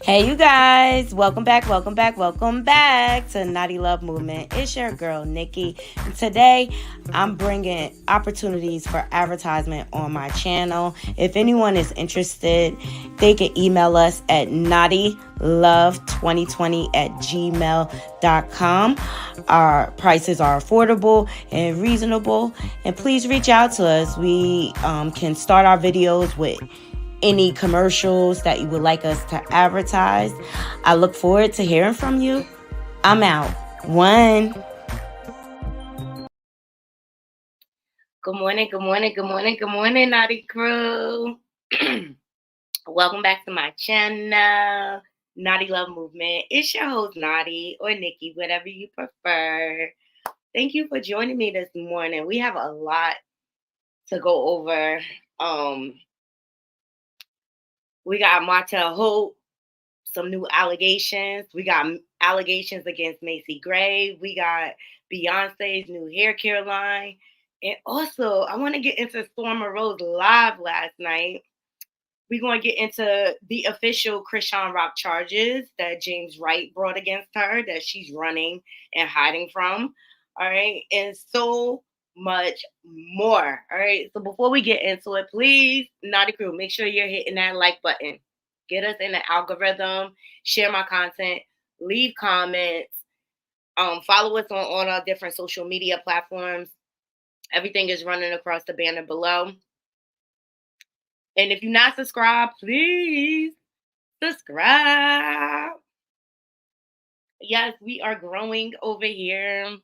Hey, you guys, welcome back to Naughty Love Movement. It's your girl, Nikki. And today, I'm bringing opportunities for advertisement on my channel. If anyone is interested, they can email us at naughtylove2020@gmail.com. Our prices are affordable and reasonable. And please reach out to us. We can start our videos with any commercials that you would like us to advertise. I look forward to hearing from you. I'm out. One. Good morning, Naughty Crew. Welcome back to my channel, Naughty Love Movement. It's your host, Naughty, or Nikki, whatever you prefer. Thank you for joining me this morning. We have a lot to go over. We got Martell Holt, some new allegations. We got allegations against Macy Gray. We got Beyonce's new hair care line. And also, I want to get into Storma Rose live last night. We're going to get into the official Chrisean Rock charges that James Wright brought against her that she's running and hiding from. All right. And so much more. All right. So before we get into it, please, Naughty Crew, make sure you're hitting that like button. Get us in the algorithm. Share my content. Leave comments. Follow us on all our different social media platforms. Everything is running across the banner below. And if you're not subscribed, please subscribe. Yes, we are growing over here.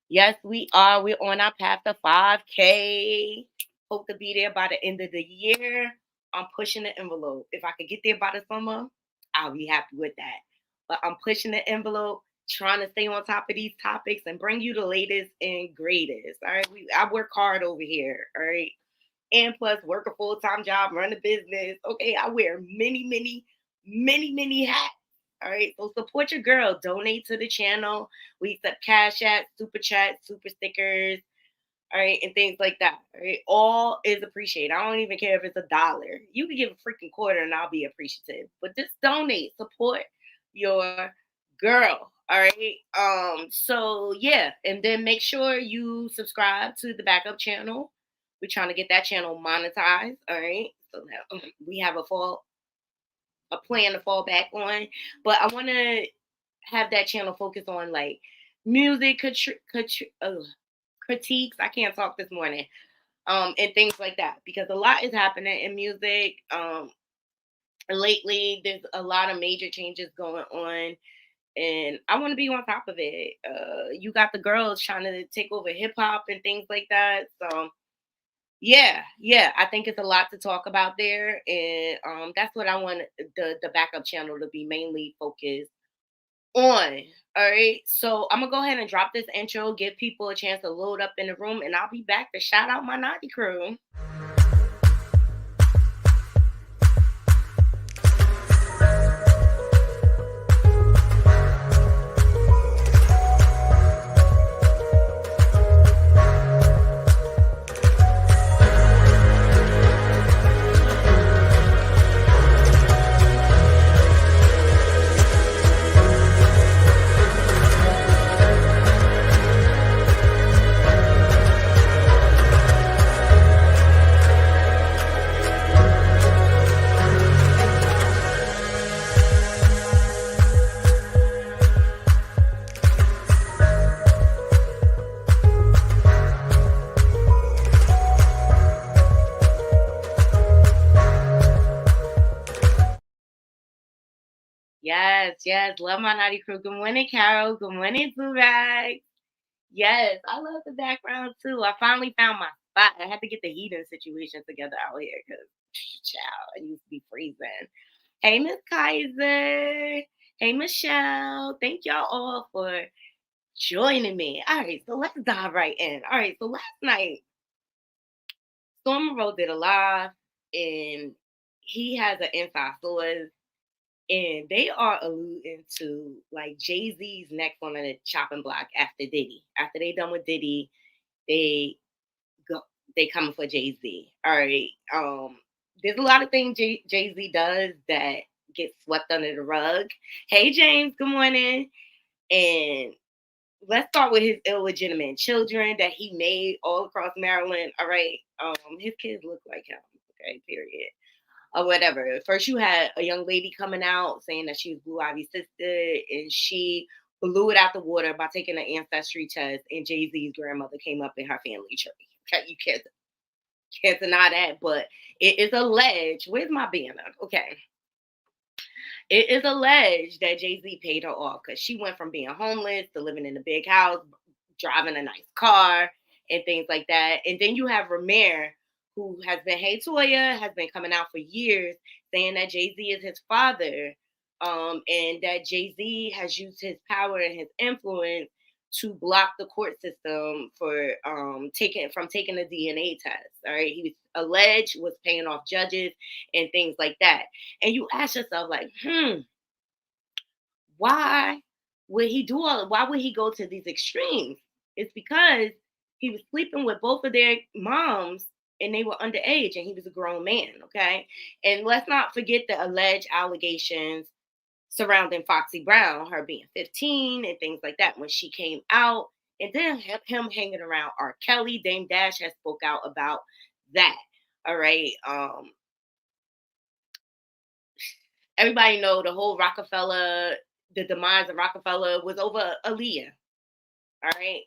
Yes, we are. We're on our path to 5K. Hope to be there by the end of the year. I'm pushing the envelope. If I could get there by the summer, I'll be happy with that. But I'm pushing the envelope, trying to stay on top of these topics and bring you the latest and greatest. All right. I work hard over here. All right. And plus work a full-time job, run a business. Okay. I wear many hats. All right. So support your girl. Donate to the channel. We accept Cash App, Super Chat, Super Stickers. All right. And things like that. All right. All is appreciated. I don't even care if it's $1. You can give a freaking quarter and I'll be appreciative. But just donate. Support your girl. All right. So yeah. And then make sure you subscribe to the backup channel. We're trying to get that channel monetized. All right. So now we have a plan to fall back on. But I want to have that channel focus on like music critiques. I can't talk this morning. And things like that. Because a lot is happening in music. Lately, there's a lot of major changes going on. And I want to be on top of it. You got the girls trying to take over hip hop and things like that. So yeah, I think it's a lot to talk about there. And that's what I want the backup channel to be mainly focused on. All right. So I'm gonna go ahead and drop this intro, give people a chance to load up in the room, and I'll be back to shout out my Naughty Crew. Yes. Love my naughty crew. Good morning, Carol. Good morning, Blue Rag. Yes, I love the background too. I finally found my spot. I had to get the heating situation together out here because, child, I used to be freezing. Hey, Miss Kaiser. Hey, Michelle. Thank y'all all for joining me. All right, so let's dive right in. All right, so last night, Storm Road did a live, and he has an inside source, and they are alluding to like Jay Z's next on the chopping block after Diddy. After they done with Diddy, they go they coming for Jay Z. All right. There's a lot of things Jay Z does that get swept under the rug. Hey James, good morning. And let's start with his illegitimate children that he made all across Maryland. All right. His kids look like him. Okay, period. Or whatever. First, you had a young lady coming out saying that she was Blue Ivy's sister, and she blew it out the water by taking an ancestry test, and Jay Z's grandmother came up in her family tree. Okay, you can't deny that, but it is alleged. Where's my banner? Okay. It is alleged that Jay Z paid her off because she went from being homeless to living in a big house, driving a nice car, and things like that. And then you have Ramir, who has been, hey Toya, has been coming out for years saying that Jay Z is his father, and that Jay Z has used his power and his influence to block the court system for taking the DNA test. All right, he was alleged was paying off judges and things like that. And you ask yourself, like, why would he do all? Why would he go to these extremes? It's because he was sleeping with both of their moms and they were underage and he was a grown man. Okay. And let's not forget the alleged allegations surrounding Foxy Brown, her being 15 and things like that when she came out. And then him hanging around R. Kelly. Dame Dash has spoke out about that. All right. Everybody know the whole Rockefeller, the demise of Rockefeller was over Aaliyah. All right.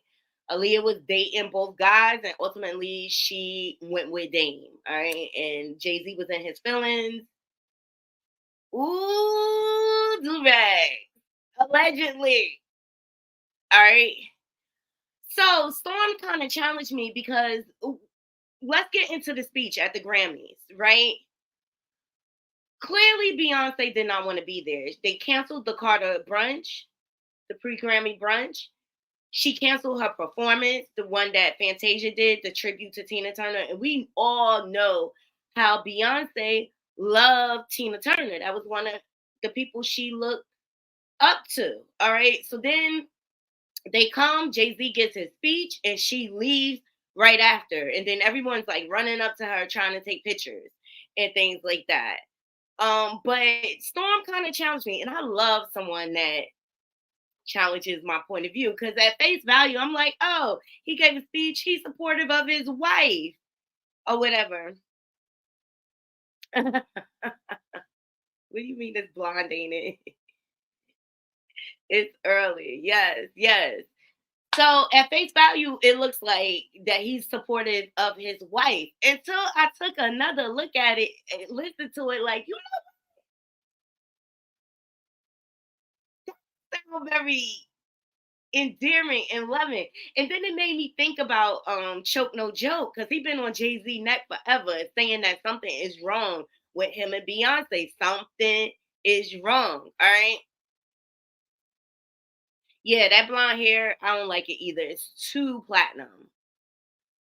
Aaliyah was dating both guys, and ultimately she went with Dame. All right. And Jay Z was in his feelings. Ooh, do-rag. Allegedly. All right. So Storm kind of challenged me because let's get into the speech at the Grammys, right? Clearly, Beyonce did not want to be there. They canceled the Carter brunch, the pre-Grammy brunch. She canceled her performance, the one that Fantasia did, the tribute to Tina Turner. And we all know how Beyonce loved Tina Turner. That was one of the people she looked up to. All right. So then they come, Jay-Z gets his speech, and she leaves right after. And then everyone's like running up to her trying to take pictures and things like that. But Storm kind of challenged me, and I love someone that challenges my point of view because at face value, I'm like, oh, he gave a speech, he's supportive of his wife or whatever. What do you mean it's blonde, ain't it? It's early. Yes. So at face value, it looks like that he's supportive of his wife. Until I took another look at it and listened to it, like, you know, that sound very endearing and loving. And then it made me think about Choke No Joke, because he's been on Jay-Z neck forever saying that something is wrong with him and Beyonce. Something is wrong. All right. Yeah, that blonde hair, I don't like it either. It's too platinum.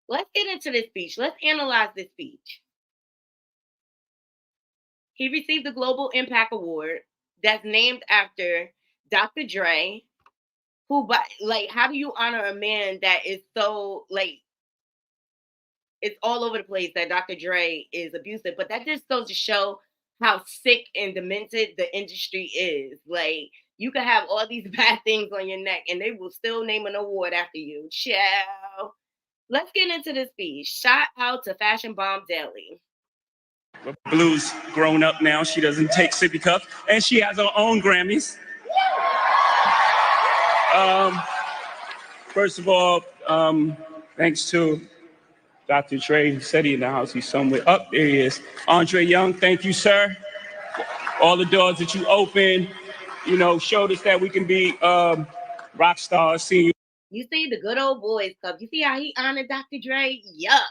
Let's get into this speech. Let's analyze this speech. He received the Global Impact Award that's named after Dr. Dre, who, but like, how do you honor a man that is so like it's all over the place that Dr. Dre is abusive? But that just goes to show how sick and demented the industry is. Like, you can have all these bad things on your neck, and they will still name an award after you. Ciao. Let's get into this speech. Shout out to Fashion Bomb Daily. Blue's grown up now. She doesn't take sippy cups, and she has her own Grammys. First of all, thanks to Dr. Dre, who said he in the house. He's somewhere. Up there he is. Andre Young, thank you, sir. All the doors that you opened, showed us that we can be rock stars. Seeing You see the good old boys club. You see how he honored Dr. Dre? Yuck.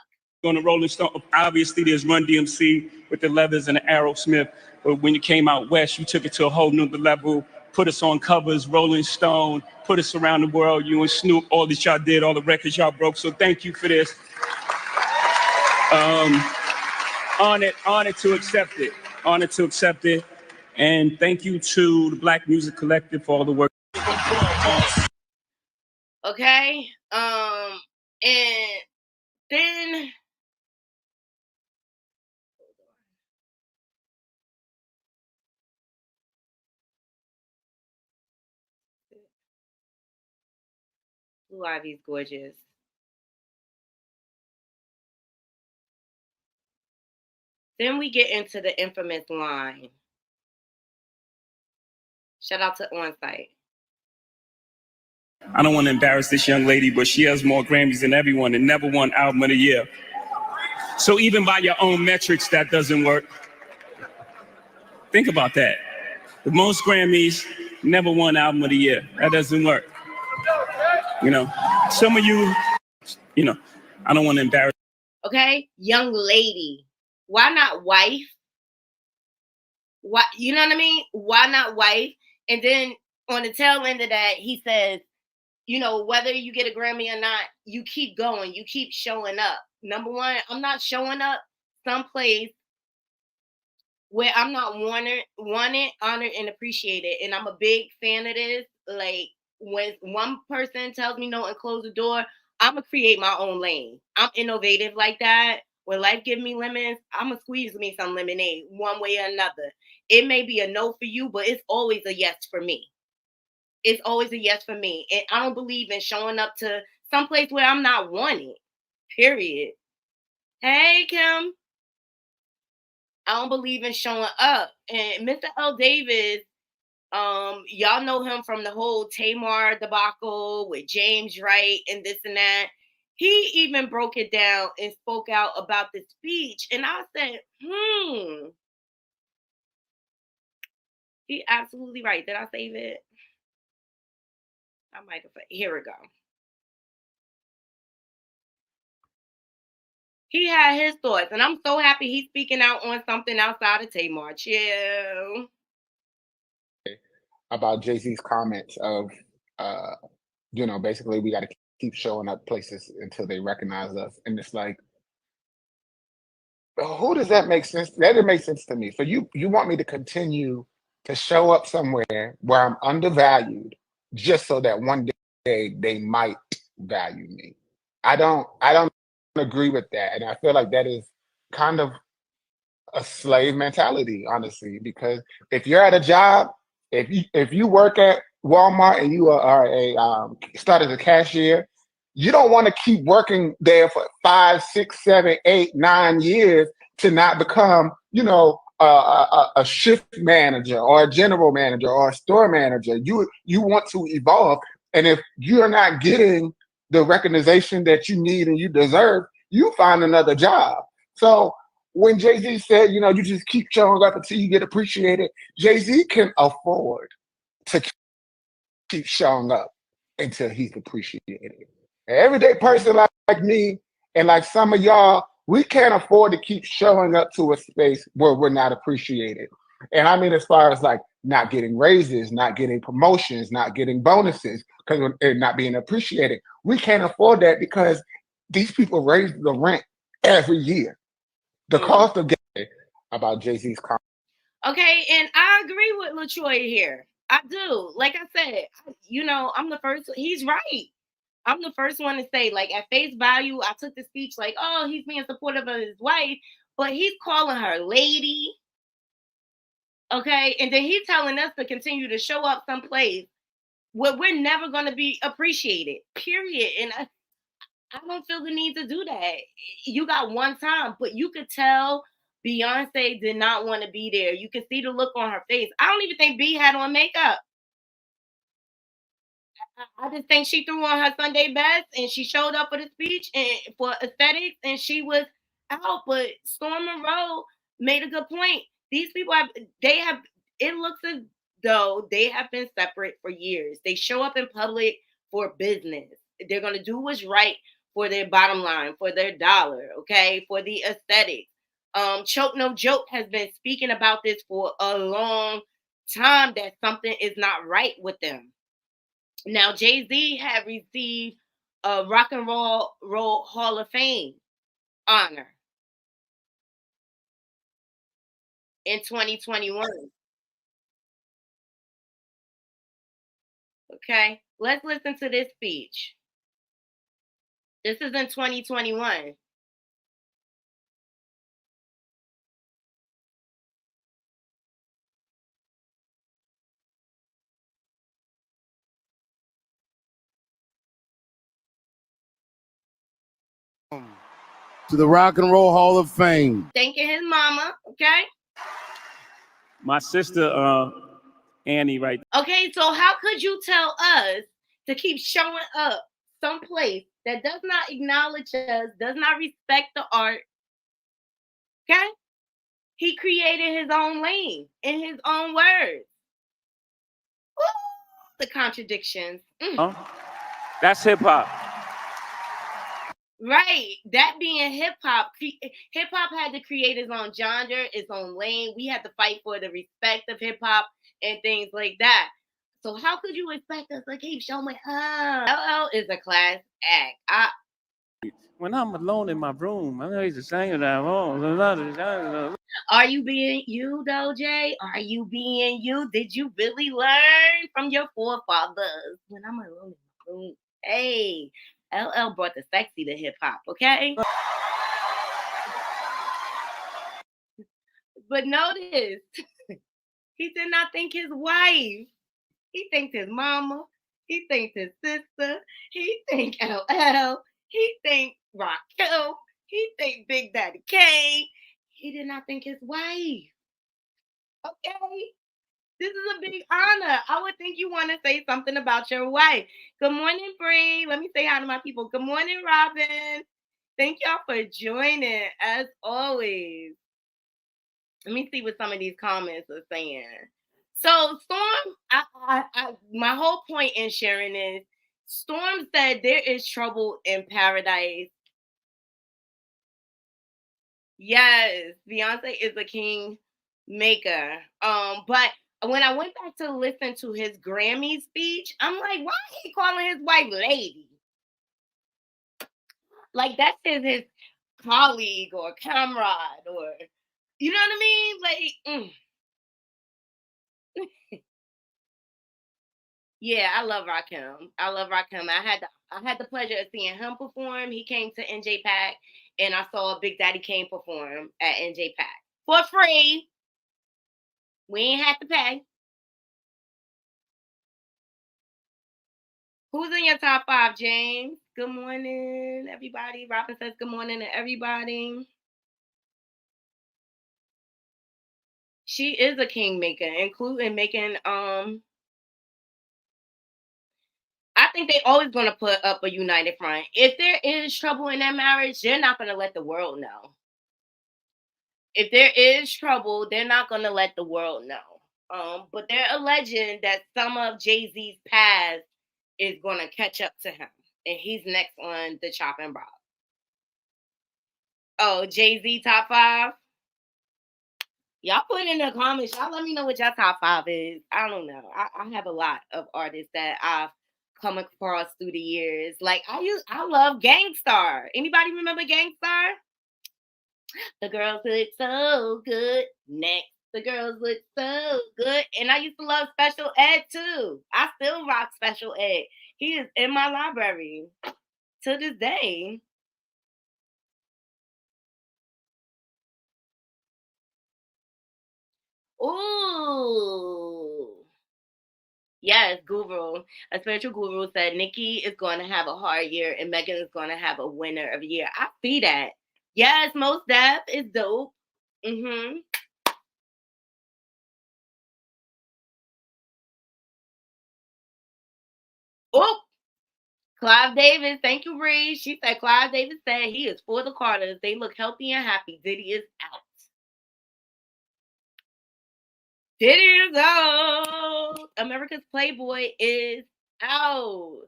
on the Rolling Stone, obviously there's Run DMC with the Leathers and the Aerosmith. But when you came out west, you took it to a whole new level. Put us on covers, Rolling Stone, put us around the world. You and Snoop, all that y'all did, all the records y'all broke. So thank you for this. Honored to accept it. Honored to accept it. And thank you to the Black Music Collective for all the work. Okay. And then Blue Ivy's gorgeous. Then we get into the infamous line. Shout out to On-Site. I don't want to embarrass this young lady, but she has more Grammys than everyone and never won Album of the Year. So even by your own metrics, that doesn't work. Think about that. The most Grammys, never won Album of the Year. That doesn't work. Some of you, I don't want to embarrass. Okay, young lady. Why not wife? Why, you know what I mean? Why not wife? And then on the tail end of that, he says, whether you get a Grammy or not, you keep going. You keep showing up. Number one, I'm not showing up someplace where I'm not wanted, honored, and appreciated. And I'm a big fan of this. Like, when one person tells me no and close the door, I'm going to create my own lane. I'm innovative like that. When life gives me lemons, I'm going to squeeze me some lemonade one way or another. It may be a no for you, but it's always a yes for me. It's always a yes for me. And I don't believe in showing up to someplace where I'm not wanted. Period. Hey, Kim. I don't believe in showing up. And Mr. L. Davis, y'all know him from the whole Tamar debacle with James Wright and this and that. He even broke it down and spoke out about the speech. And I said, he absolutely right. Did I save it? I might have. Here we go. He had his thoughts, and I'm so happy he's speaking out on something outside of Tamar. Chill. About Jay-Z's comments of, basically we got to keep showing up places until they recognize us. And it's like, who does that make sense? That didn't make sense to me. So you want me to continue to show up somewhere where I'm undervalued just so that one day they might value me. I don't agree with that. And I feel like that is kind of a slave mentality, honestly, because if you're at a job, if you work at Walmart and you are a start as a cashier, you don't want to keep working there for 5, 6, 7, 8, 9 years to not become, a shift manager or a general manager or a store manager. You want to evolve, and if you're not getting the recognition that you need and you deserve, you find another job. So when Jay-Z said, you just keep showing up until you get appreciated, Jay-Z can afford to keep showing up until he's appreciated. An everyday person like me and like some of y'all, we can't afford to keep showing up to a space where we're not appreciated. And I mean, as far as like not getting raises, not getting promotions, not getting bonuses, because they're not being appreciated. We can't afford that because these people raise the rent every year. The cost of getting about Jay-Z's comment. Okay, and I agree with LaTroy here. I do. Like I said, I'm the first. He's right. I'm the first one to say, like, at face value, I took the speech like, oh, he's being supportive of his wife, but he's calling her lady. Okay, and then he's telling us to continue to show up someplace where we're never going to be appreciated. Period. And I don't feel the need to do that. You got one time, but you could tell Beyonce did not want to be there. You could see the look on her face. I don't even think B had on makeup. I just think she threw on her Sunday best and she showed up for the speech and for aesthetics and she was out. But Storm Monroe made a good point. These people it looks as though, they have been separate for years. They show up in public for business. They're going to do what's right for their bottom line, for their dollar, okay, for the aesthetics. Choke No Joke has been speaking about this for a long time, that something is not right with them. Now, Jay-Z had received a Rock and Roll Hall of Fame honor in 2021. Okay, let's listen to this speech. This is in 2021. To the Rock and Roll Hall of Fame. Thanking his mama, okay? My sister, Annie, right? Okay, so how could you tell us to keep showing up someplace that does not acknowledge us, does not respect the art? Okay? He created his own lane in his own words. Ooh, the contradictions. That's hip hop. Right. That being hip hop had to create its own genre, its own lane. We had to fight for the respect of hip hop and things like that. So how could you expect us to keep showing up? LL is a class act. When I'm alone in my room, I know he's the singer that I want. Are you being you, though, Jay? Are you being you? Did you really learn from your forefathers? When I'm alone in my room. Hey, LL brought the sexy to hip hop, okay? But notice, he did not think his wife. He thanked his mama. He thanked his sister. He thanked LL. He thanked Raquel. He thanked Big Daddy Kane. He did not thank his wife. Okay? This is a big honor. I would think you want to say something about your wife. Good morning, Bree. Let me say hi to my people. Good morning, Robin. Thank y'all for joining, as always. Let me see what some of these comments are saying. So, Storm, my whole point in sharing is, Storm said there is trouble in paradise. Yes, Beyonce is a king maker. But when I went back to listen to his Grammy speech, I'm like, why is he calling his wife lady? Like that's his colleague or comrade, or you know what I mean? Like, yeah, I love Rakim. I had the pleasure of seeing him perform. He came to NJ Pack, and I saw Big Daddy Kane perform at NJ Pack for free. We ain't have to pay. Who's in your top 5, James? Good morning, everybody. Robin says good morning to everybody. She is a kingmaker, including making I think they always gonna put up a united front. If there is trouble in that marriage, they're not gonna let the world know. If there is trouble, they're not gonna let the world know. But they're alleging that some of Jay-Z's past is gonna catch up to him, and he's next on the chopping block. Oh, Jay-Z top 5. Y'all put in the comments. Y'all let me know what your top 5 is. I don't know. I have a lot of artists that I've come across through the years. Like I love Gangstar. Anybody remember Gangstar? The girls look so good. Next. The girls look so good. And I used to love Special Ed too. I still rock Special Ed. He is in my library to this day. Ooh. Yes, Guru. A spiritual guru said Nicki is going to have a hard year and Megan is going to have a winner of the year. I see that. Yes, Most Def is dope. Mm-hmm. Oh, Clive Davis. Thank you, Bree. She said Clive Davis said he is for the Carters. They look healthy and happy. Diddy is out. Diddy is out. America's Playboy is out.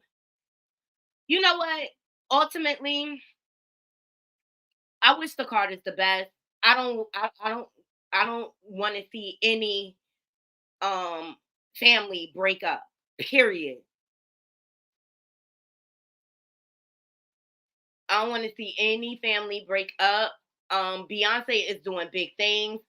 You know what? Ultimately, I wish the Carters the best. I don't. I don't want to see any um family break up. Period. I don't want to see any family break up. Beyonce is doing big things.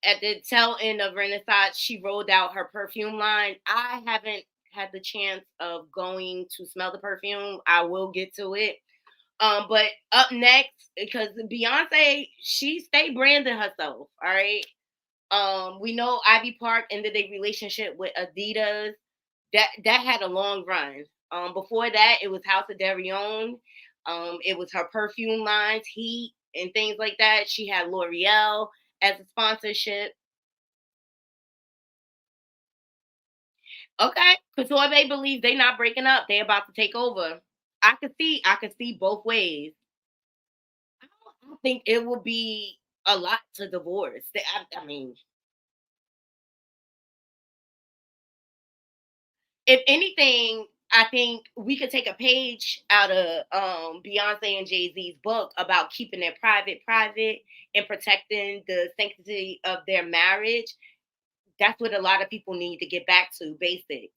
At the tail end of Renaissance, she rolled out her perfume line. I haven't had the chance of going to smell the perfume. I will get to it. But up next, because Beyonce, she stay branding herself. All right. We know Ivy Park ended a relationship with Adidas. That had a long run. Before that, it was House of Darion. It was her perfume lines, Heat, and things like that. She had L'Oreal as a sponsorship. Okay, Couture Bay believes they not breaking up. They about to take over. I could see both ways. I don't think it will be a lot to divorce. I mean, if anything, I think we could take a page out of Beyonce and Jay Z's book about keeping their private and protecting the sanctity of their marriage. That's what a lot of people need to get back to basics.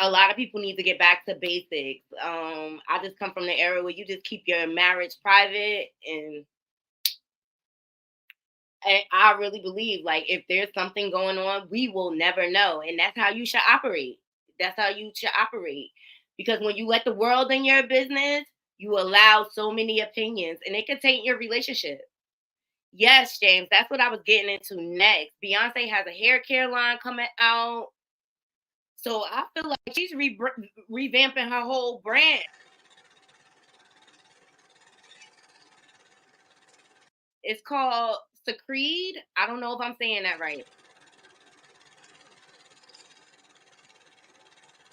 A lot of people need to get back to basics. I just come from the era where you just keep your marriage private, and I really believe like if there's something going on, we will never know, and that's how you should operate. That's how you should operate, because when you let the world in your business, you allow so many opinions, and it could taint your relationship. Yes, James, that's what I was getting into next. Beyonce has a hair care line coming out, so I feel like she's revamping her whole brand. It's called Cecred. I don't know if I'm saying that right.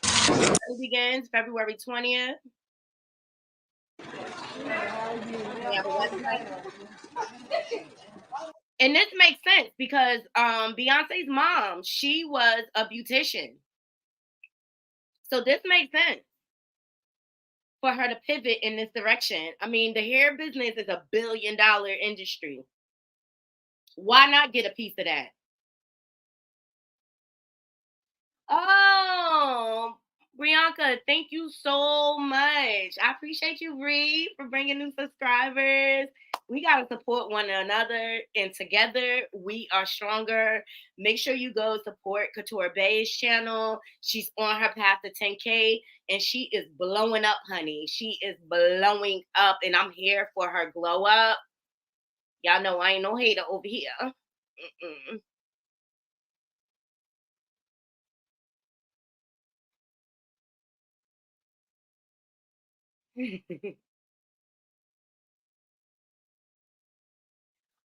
It begins February 20th. They have a website. And this makes sense because Beyonce's mom, she was a beautician. So this makes sense for her to pivot in this direction. I mean, the hair business is $1 billion industry. Why not get a piece of that? Oh, Brianka, thank you so much. I appreciate you, Bree, for bringing new subscribers. We got to support one another, and together we are stronger. Make sure you go support Couture Bay's channel. She's on her path to 10K, and she is blowing up, honey. She is blowing up, and I'm here for her glow up. Y'all know I ain't no hater over here. Mm-mm.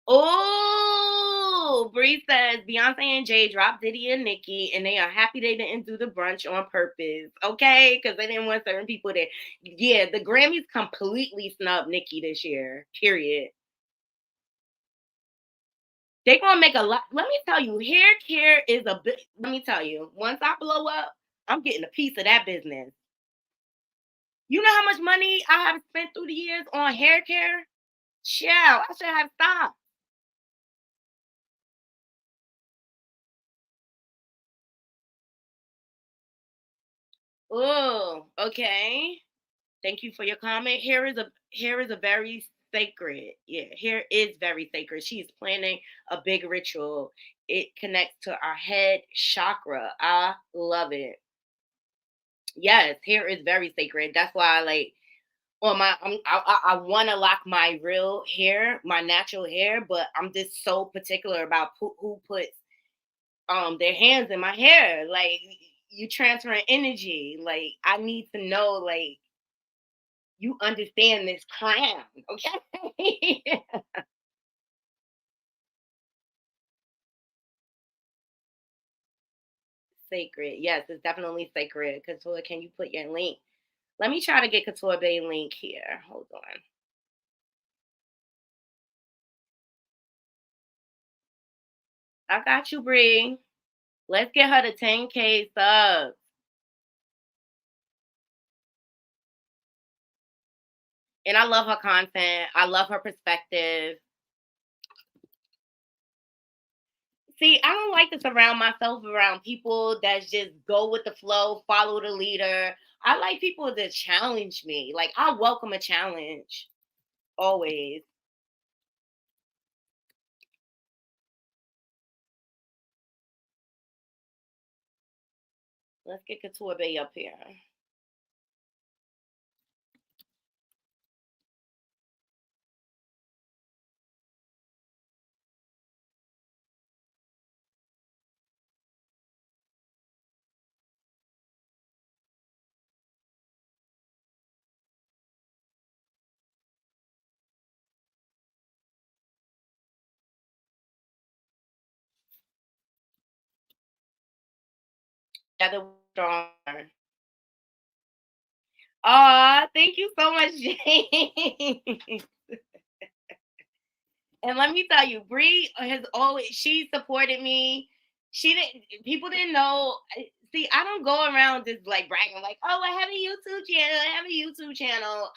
Oh, Bree says Beyonce and Jay dropped Diddy and Nicki, and they are happy they didn't do the brunch on purpose. Okay, because they didn't want certain people there. Yeah, the Grammys completely snubbed Nicki this year. Period. They're gonna make a lot. Let me tell you, hair care is a bit. Let me tell you, once I blow up, I'm getting a piece of that business. You know how much money I have spent through the years on hair care? Child, I should have stopped. Oh, okay. Thank you for your comment. Here is a very sacred. Yeah, here is very sacred. She's planning a big ritual. It connects to our head chakra. I love it. Yes, hair is very sacred. That's why I like well I want to lock my real hair, my natural hair, but I'm just so particular about who puts their hands in my hair. Like you transferring energy. Like I need to know like you understand this crown, okay? Sacred. Yes, it's definitely sacred. Couture, can you put your link? Let me try to get Couture Bay link here. Hold on. I got you, Bree. Let's get her to 10K subs. And I love her content. I love her perspective. See, I don't like to surround myself around people that just go with the flow, follow the leader. I like people that challenge me. Like, I welcome a challenge always. Let's get Couture Bay up here. Together stronger. Aw, thank you so much, Jane. And let me tell you, Bree has always she supported me. She didn't people didn't know. See, I don't go around just like bragging like, oh, I have a YouTube channel, I have a YouTube channel.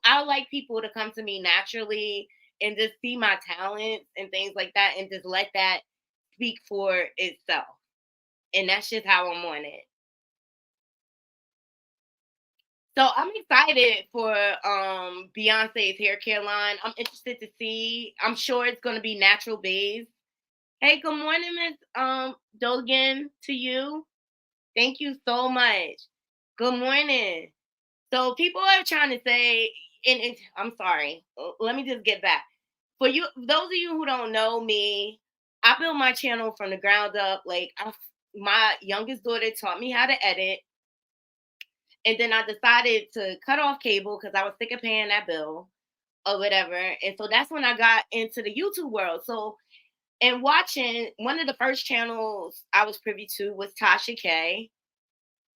I like people to come to me naturally and just see my talents and things like that and just let that speak for itself. And that's just how I'm on it. So I'm excited for Beyonce's hair care line. I'm interested to see. I'm sure it's gonna be natural based. Hey, good morning, Miss Dogan, to you. Thank you so much. Good morning. So people are trying to say, and I'm sorry. Let me just get back. For you, those of you who don't know me, I built my channel from the ground up. Like my youngest daughter taught me how to edit, and then I decided to cut off cable because I was sick of paying that bill or whatever. And so that's when I got into the YouTube world. So and watching one of the first channels I was privy to was Tasha K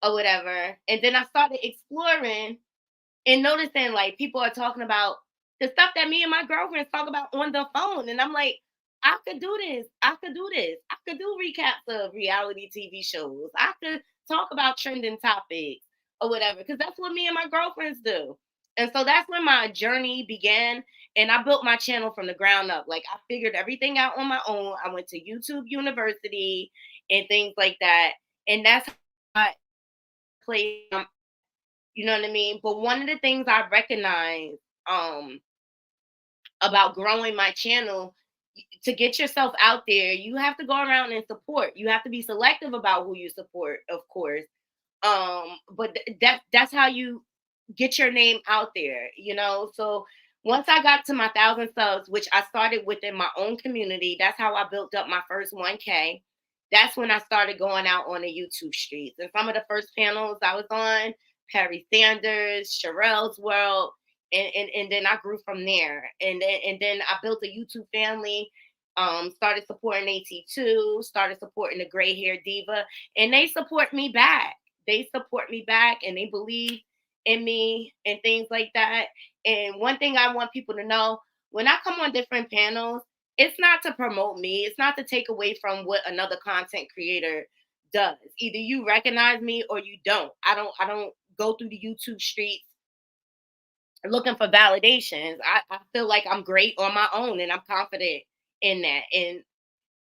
or whatever. And then I started exploring and noticing like people are talking about the stuff that me and my girlfriends talk about on the phone. And I'm like, I could do this. I could do this. I could do recaps of reality TV shows. I could talk about trending topics or whatever, because that's what me and my girlfriends do. And so that's when my journey began. And I built my channel from the ground up. Like I figured everything out on my own. I went to YouTube University and things like that. And that's how I played, you know what I mean? But one of the things I recognize um about growing my channel, to get yourself out there, you have to go around and support. You have to be selective about who you support, of course. But that's how you get your name out there, you know. So once I got to my 1,000 subs, which I started within my own community, that's how I built up my first 1K. That's when I started going out on the YouTube streets. And some of the first panels I was on, Perry Sanders, Sherelle's World, and then I grew from there. And then I built a YouTube family. Started supporting AT2, started supporting the Gray Hair Diva, and they support me back. They support me back, and they believe in me and things like that. And one thing I want people to know, when I come on different panels, it's not to promote me. It's not to take away from what another content creator does. Either you recognize me or you don't. I don't go through the YouTube streets looking for validations. I feel like I'm great on my own and I'm confident in that. And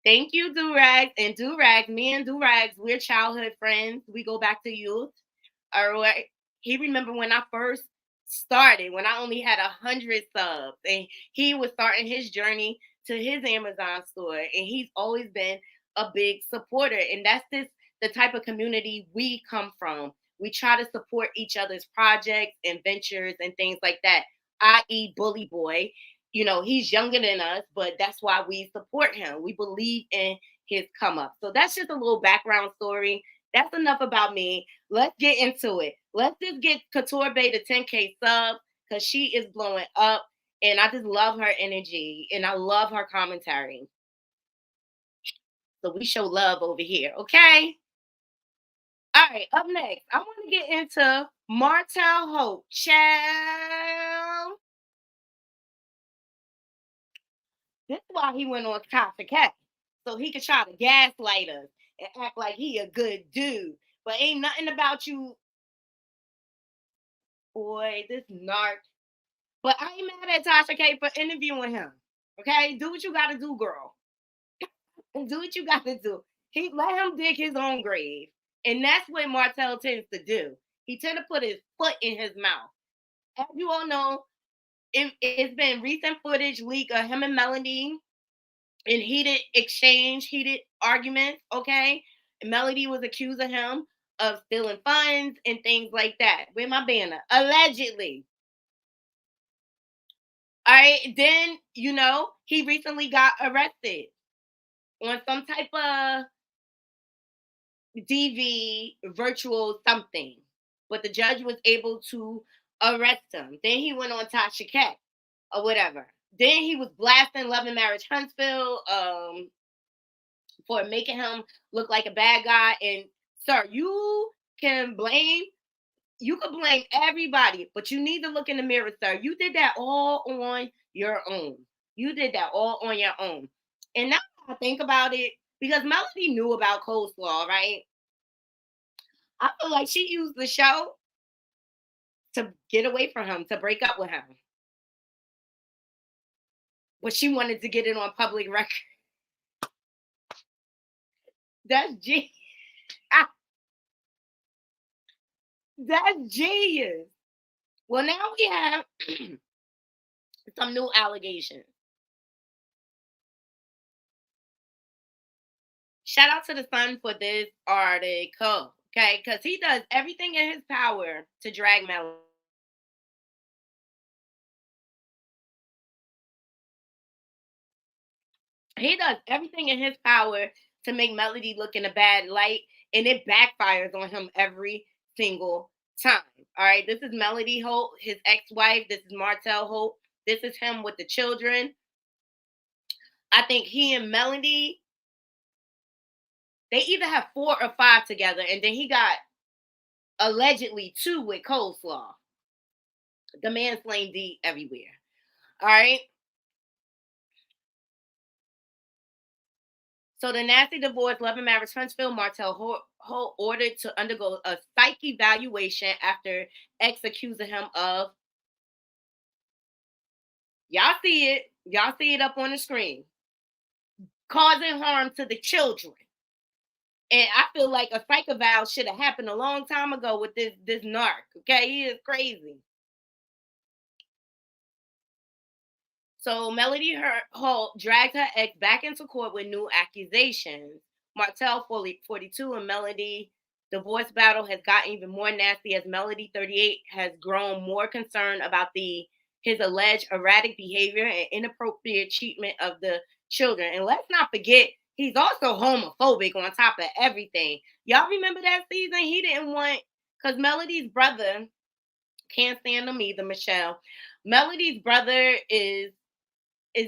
thank you, Durags. And Durags, me and Durags, we're childhood friends. We go back to youth. All right. He remember when I first started, when I only had 100 subs, and he was starting his journey to his Amazon store, and he's always been a big supporter. And that's the type of community we come from. We try to support each other's projects and ventures and things like that. I.e., Bully Boy, you know, he's younger than us, but that's why we support him. We believe in his come up. So that's just a little background story. That's enough about me. Let's get into it. Let's just get Couture Bay to 10K subs because she is blowing up. And I just love her energy and I love her commentary. So we show love over here, okay? All right, up next, I want to get into Martell Holt. Child. This is why he went on Tasha K. so he could try to gaslight us and act like he a good dude. But ain't nothing about you, boy, this narc. But I ain't mad at Tasha K for interviewing him. Okay? Do what you gotta do, girl. And do what you gotta do. He let him dig his own grave. And that's what Martell tends to do. He tend to put his foot in his mouth. As you all know, it's been recent footage leak of him and Melody in heated exchange, heated arguments, okay? And Melody was accusing him of stealing funds and things like that. Where my banner? Allegedly. All right, then, he recently got arrested on some type of DV virtual something. But the judge was able to arrest him. Then he went on Tasha K or whatever. Then he was blasting Love and Marriage Huntsville for making him look like a bad guy. And sir, can blame everybody, but you need to look in the mirror, sir. You did that all on your own. You did that all on your own. And now I think about it, because Melody knew about coleslaw, right? I feel like she used the show to get away from him, to break up with him. But she wanted to get it on public record. That's genius. That's genius. Well, now we have some new allegations. Shout out to the Sun for this article, okay? Because he does everything in his power to drag Melody. He does everything in his power to make Melody look in a bad light, and it backfires on him every single time. All right, this is Melody Holt, his ex-wife. This is Martell Holt. This is him with the children. I think he and Melody, they either have 4 or 5 together, and then he got allegedly 2 with coleslaw. The man slaying D everywhere. All right. So the nasty divorce, Love and Marriage Huntsville, Martell Holt ordered to undergo a psych evaluation after ex accusing him of, y'all see it up on the screen, causing harm to the children. And I feel like a psych eval should have happened a long time ago with this narc. Okay, he is crazy. So Melody Holt dragged her ex back into court with new accusations. Martell 42 and Melody divorce battle has gotten even more nasty as Melody 38 has grown more concerned about his alleged erratic behavior and inappropriate treatment of the children. And let's not forget, he's also homophobic on top of everything. Y'all remember that season? He didn't want, because Melody's brother can't stand him either, Michelle. Melody's brother is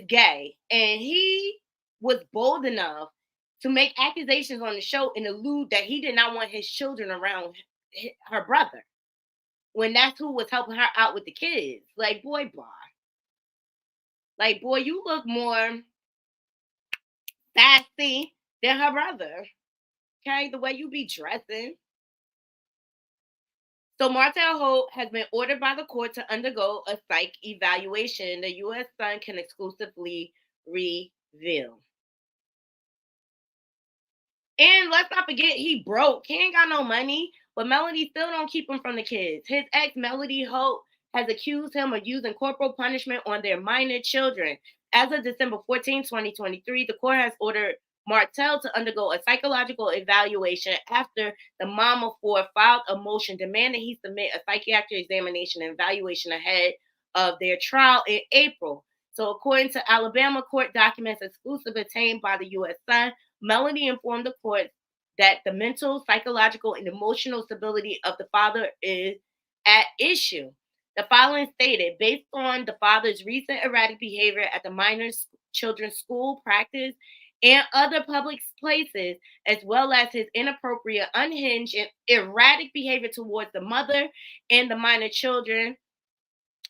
gay, and he was bold enough to make accusations on the show and allude that he did not want his children around her brother, when that's who was helping her out with the kids. Like, boy, you look more sassy than her brother. Okay, the way you be dressing. So Martell Holt has been ordered by the court to undergo a psych evaluation. The U.S. Sun can exclusively reveal. And let's not forget, he broke. He ain't got no money, but Melody still don't keep him from the kids. His ex, Melody Holt, has accused him of using corporal punishment on their minor children. As of December 14, 2023, the court has ordered Martell to undergo a psychological evaluation after the mom of 4 filed a motion demanding he submit a psychiatric examination and evaluation ahead of their trial in April. So according to Alabama court documents exclusive obtained by the U.S. Sun, Melody informed the court that the mental, psychological, and emotional stability of the father is at issue. The filing stated, based on the father's recent erratic behavior at the minor children's school, practice, and other public places, as well as his inappropriate, unhinged, and erratic behavior towards the mother and the minor children,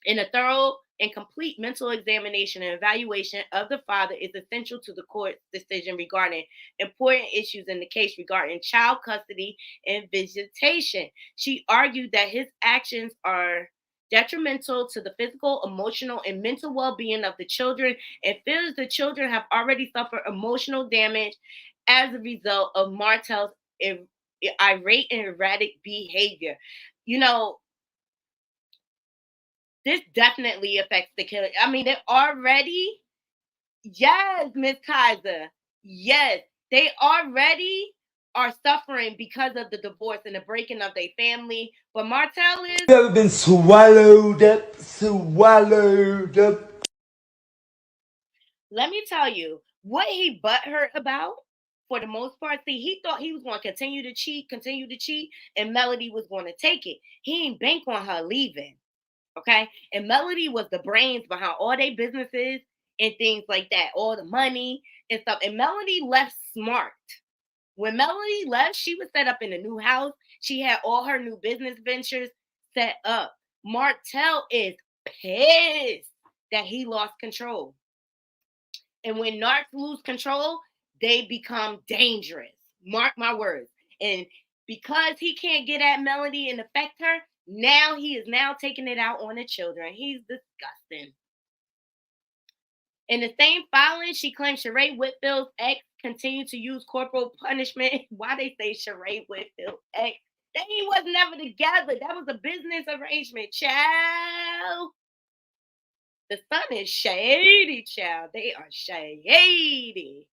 in a thorough and complete mental examination and evaluation of the father is essential to the court's decision regarding important issues in the case regarding child custody and visitation. She argued that his actions are detrimental to the physical, emotional, and mental well-being of the children and feels the children have already suffered emotional damage as a result of Martell's irate and erratic behavior. You know, this definitely affects the killer. I mean, they already, yes, Miss Kaiser, yes, they already are suffering because of the divorce and the breaking of their family. But Martell is Never been swallowed up, swallowed up. let me tell you what he butthurt about. For the most part, see, he thought he was going to continue to cheat, and Melody was going to take it. He ain't bank on her leaving. Okay. And Melody was the brains behind all their businesses and things like that, all the money and stuff. And Melody left smart. When Melody left, she was set up in a new house. She had all her new business ventures set up. Martell is pissed that he lost control. And when narcs lose control, they become dangerous. Mark my words. And because he can't get at Melody and affect her, now he is now taking it out on the children. He's disgusting. In the same filing, she claims Sheree Whitfield's ex continued to use corporal punishment. Why they say Sheree Whitfield's ex? They was never together. That was a business arrangement, child. The son is shady, child. They are shady.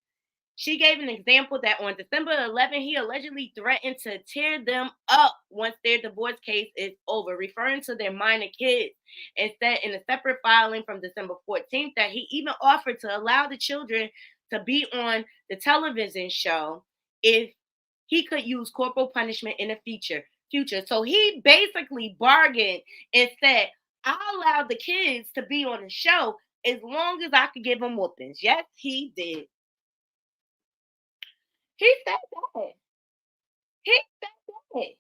She gave an example that on December 11th, he allegedly threatened to tear them up once their divorce case is over, referring to their minor kids, and said in a separate filing from December 14th that he even offered to allow the children to be on the television show if he could use corporal punishment in the future. So he basically bargained and said, I'll allow the kids to be on the show as long as I could give them whoopings. Yes, he did. He said that. He said that.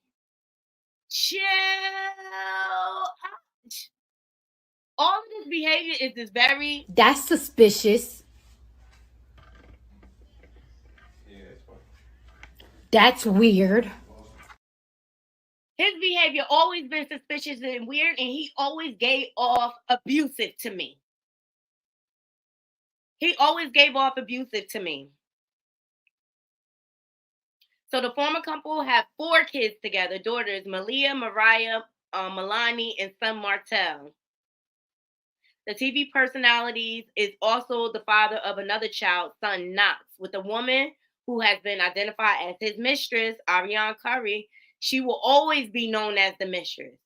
Chill. All of this behavior is this very. That's suspicious. That's weird. His behavior always been suspicious and weird, and he always gave off abusive to me. So the former couple have 4 kids together, daughters Malia, Mariah, Milani, and son Martell. The TV personalities is also the father of another child, son Knox, with a woman who has been identified as his mistress, Ariane Curry. She will always be known as the mistress.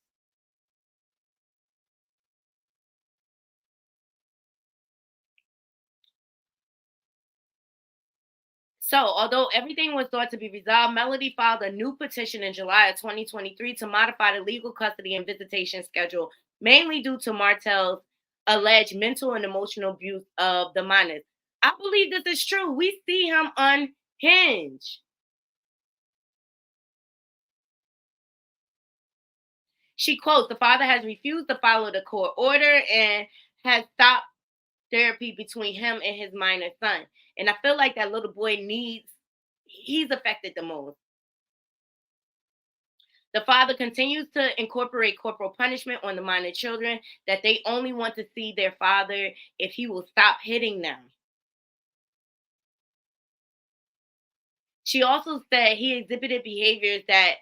So, although everything was thought to be resolved, Melody filed a new petition in July of 2023 to modify the legal custody and visitation schedule, mainly due to Martell's alleged mental and emotional abuse of the minors. I believe this is true. We see him unhinged. She quotes, the father has refused to follow the court order and has stopped therapy between him and his minor son. And I feel like that little boy he's affected the most. The father continues to incorporate corporal punishment on the minor children, that they only want to see their father if he will stop hitting them. She also said he exhibited behaviors that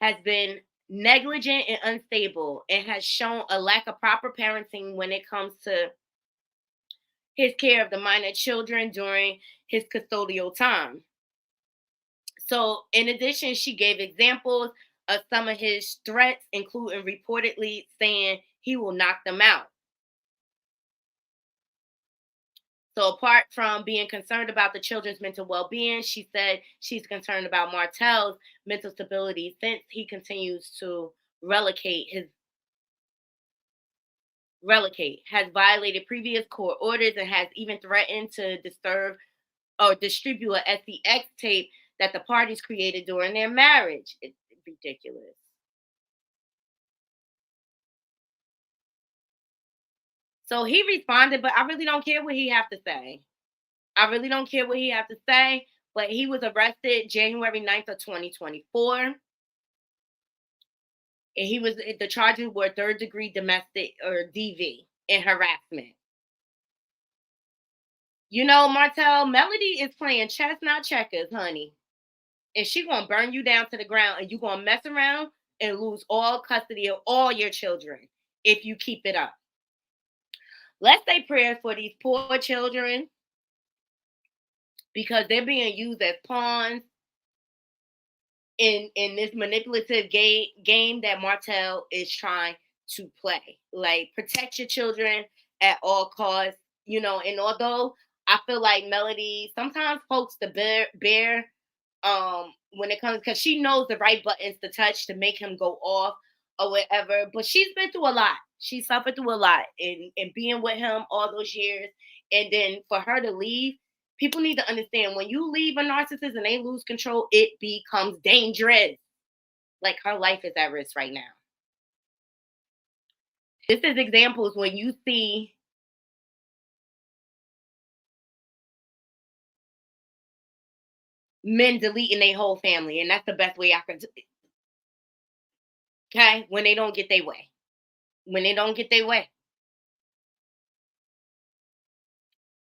has been negligent and unstable and has shown a lack of proper parenting when it comes to his care of the minor children during his custodial time. So, in addition, she gave examples of some of his threats, including reportedly saying he will knock them out. So, apart from being concerned about the children's mental well-being, she said she's concerned about Martell's mental stability since he continues to has violated previous court orders, and has even threatened to disturb or distribute a SEX tape that the parties created during their marriage. It's ridiculous. So he responded, but I really don't care what he have to say. I really don't care what he have to say. But he was arrested January 9th of 2024. And the charges were third degree domestic or DV and harassment. You know, Martell, Melody is playing chess, not checkers, honey. And she gonna burn you down to the ground, and you gonna mess around and lose all custody of all your children if you keep it up. Let's say prayers for these poor children because they're being used as pawns in this manipulative game that Martell is trying to play. Like, protect your children at all costs, you know. And although I feel like Melody sometimes pokes the bear when it comes, because she knows the right buttons to touch to make him go off or whatever, but she's been through a lot. She suffered through a lot in being with him all those years. And then for her to leave, people need to understand, when you leave a narcissist and they lose control, it becomes dangerous. Like, her life is at risk right now. This is examples when you see men deleting their whole family, and that's the best way I could do it. Okay? When they don't get their way. When they don't get their way.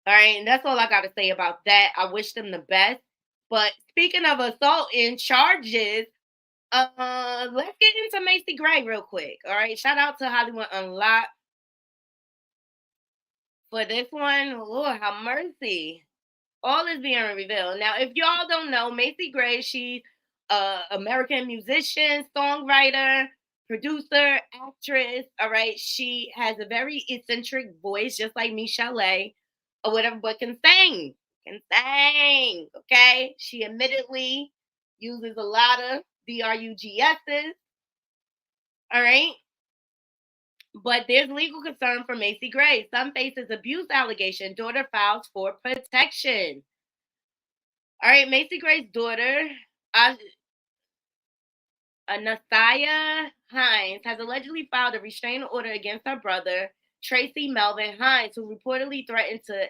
All right, and that's all I got to say about that. I wish them the best. But speaking of assault and charges, let's get into Macy Gray real quick. All right, shout out to Hollywood Unlocked for this one. Lord have mercy. All is being revealed. Now, if y'all don't know, Macy Gray, she's an American musician, songwriter, producer, actress. All right, she has a very eccentric voice, just like Michelle or whatever, but can sing. Can sing. Okay, she admittedly uses a lot of DRUGSs. All right. But there's legal concern for Macy Gray. Son faces abuse allegation. Daughter files for protection. All right, Macy Gray's daughter, Anastasia Hines, has allegedly filed a restraining order against her brother, Tracy Melvin Hines, who reportedly threatened to,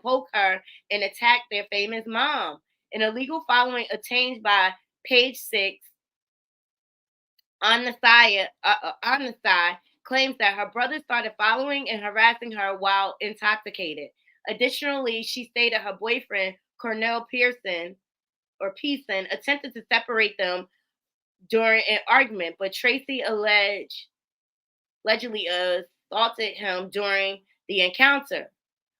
poke her and attack their famous mom. In a legal filing obtained by Page Six, Anastasia claims that her brother started following and harassing her while intoxicated. Additionally, she stated her boyfriend, Cornell Pearson attempted to separate them during an argument, but Tracy allegedly assaulted him during the encounter.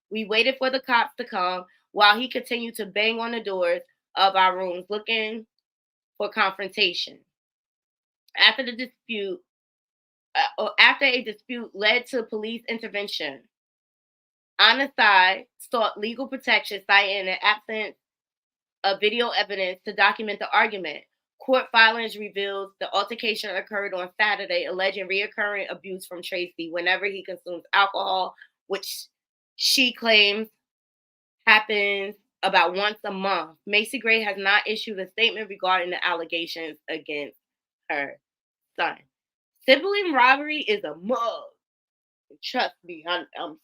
We waited for the cops to come while he continued to bang on the doors of our rooms looking for confrontation. After a dispute led to police intervention, Anastasia sought legal protection, citing an absence of video evidence to document the argument. Court filings revealed the altercation occurred on Saturday, alleging reoccurring abuse from Tracy whenever he consumes alcohol, which she claims happens about once a month. Macy Gray has not issued a statement regarding the allegations against her son. Sibling rivalry is a mug. Trust me, I'm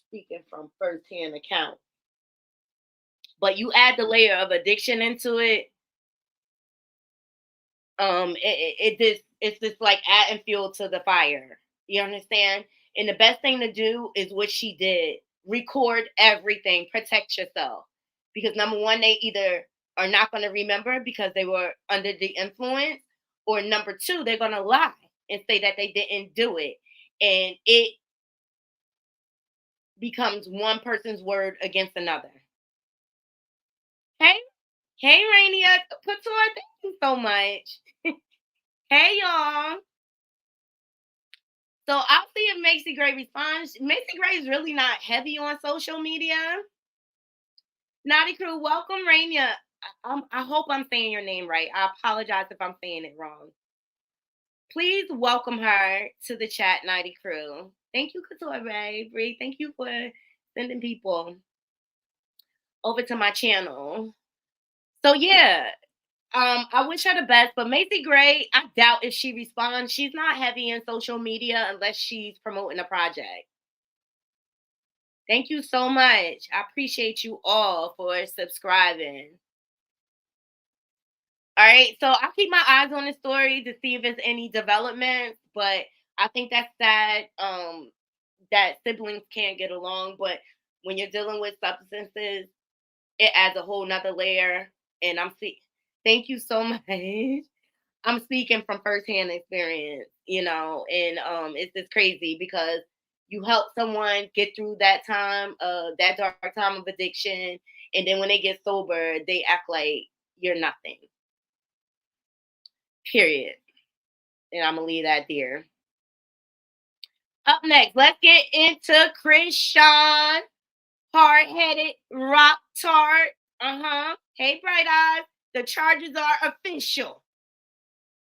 speaking from first-hand account. But you add the layer of addiction into it, it's just like adding fuel to the fire. You understand? And the best thing to do is what she did. Record everything. Protect yourself. Because number one, they either are not going to remember because they were under the influence, or number two, they're going to lie and say that they didn't do it. And it becomes one person's word against another. Hey, Rainier, Couture, thank you so much. Hey, y'all. So I'll see if Macy Gray responds. Macy Gray is really not heavy on social media. Naughty Crew, welcome, Rainier. I hope I'm saying your name right. I apologize if I'm saying it wrong. Please welcome her to the chat, Naughty Crew. Thank you, Couture, Bree. Thank you for sending people over to my channel. So yeah, I wish her the best, but Macy Gray, I doubt if she responds. She's not heavy in social media unless she's promoting a project. Thank you so much. I appreciate you all for subscribing. All right, so I'll keep my eyes on the story to see if there's any developments, but I think that's sad that siblings can't get along, but when you're dealing with substances, it adds a whole nother layer. And thank you so much. I'm speaking from firsthand experience, and it's just crazy because you help someone get through that time, that dark time of addiction, and then when they get sober, they act like you're nothing. Period. And I'm gonna leave that there. Up next, let's get into Chrisean, hard-headed rock tart. Hey, Bright Eyes. The charges are official.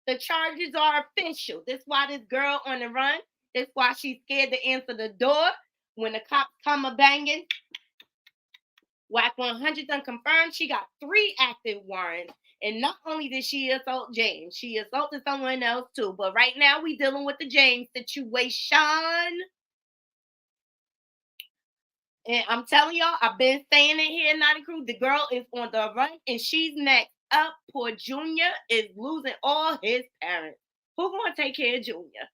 The charges are official. This why this girl on the run. This why she's scared to answer the door when the cops come a banging. Whack 100 unconfirmed. She got 3 active warrants. And not only did she assault James, she assaulted someone else too. But right now we dealing with the James situation. And I'm telling y'all, I've been saying it here in Naughty Crew. The girl is on the run and she's next up. Poor Junior is losing all his parents. Who gonna take care of Junior?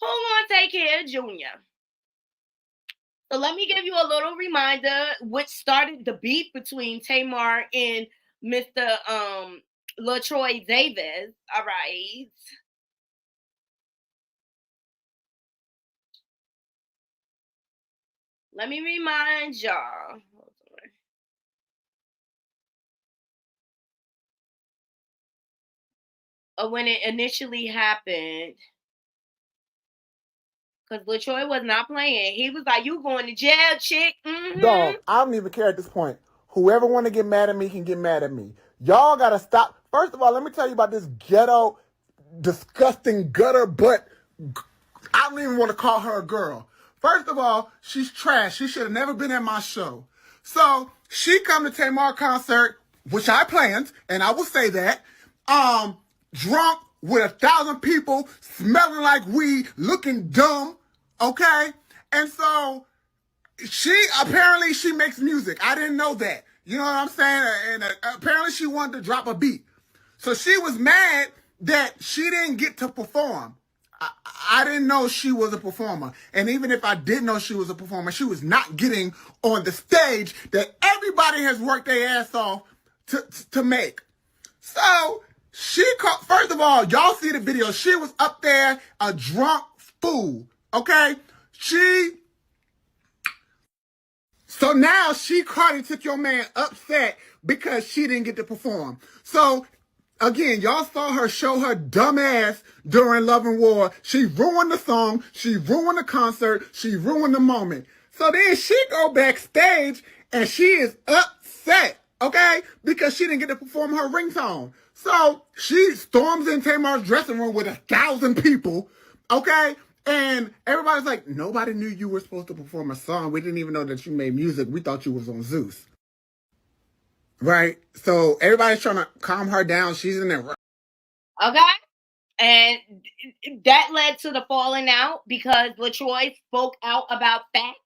Who gonna take care of Junior? So let me give you a little reminder which started the beef between Tamar and Mr. LaTroy Davis. All right. Let me remind y'all. Of when it initially happened. Because LaTroy was not playing. He was like, you going to jail, chick. Mm-hmm. Dog, I don't even care at this point. Whoever want to get mad at me can get mad at me. Y'all got to stop. First of all, let me tell you about this ghetto, disgusting gutter butt. I don't even want to call her a girl. First of all, she's trash. She should have never been at my show. So she come to Tamar concert, which I planned, and I will say that, drunk with 1,000 people, smelling like weed, looking dumb, okay? And so she makes music. I didn't know that. You know what I'm saying? And apparently she wanted to drop a beat. So she was mad that she didn't get to perform. I didn't know she was a performer. And even if I did know she was a performer, she was not getting on the stage that everybody has worked their ass off to make. So she called, first of all, y'all see the video. She was up there a drunk fool. Okay? So now Cardi took your man upset because she didn't get to perform. So again, y'all saw her show her dumb ass during Love and War. She ruined the song. She ruined the concert. She ruined the moment. So then she go backstage and she is upset, okay? Because she didn't get to perform her ringtone. So she storms in Tamar's dressing room with 1,000 people, okay? And everybody's like, nobody knew you were supposed to perform a song. We didn't even know that you made music. We thought you was on Zeus. Right? So everybody's trying to calm her down. She's in there. Okay? And that led to the falling out because LaTroy spoke out about facts.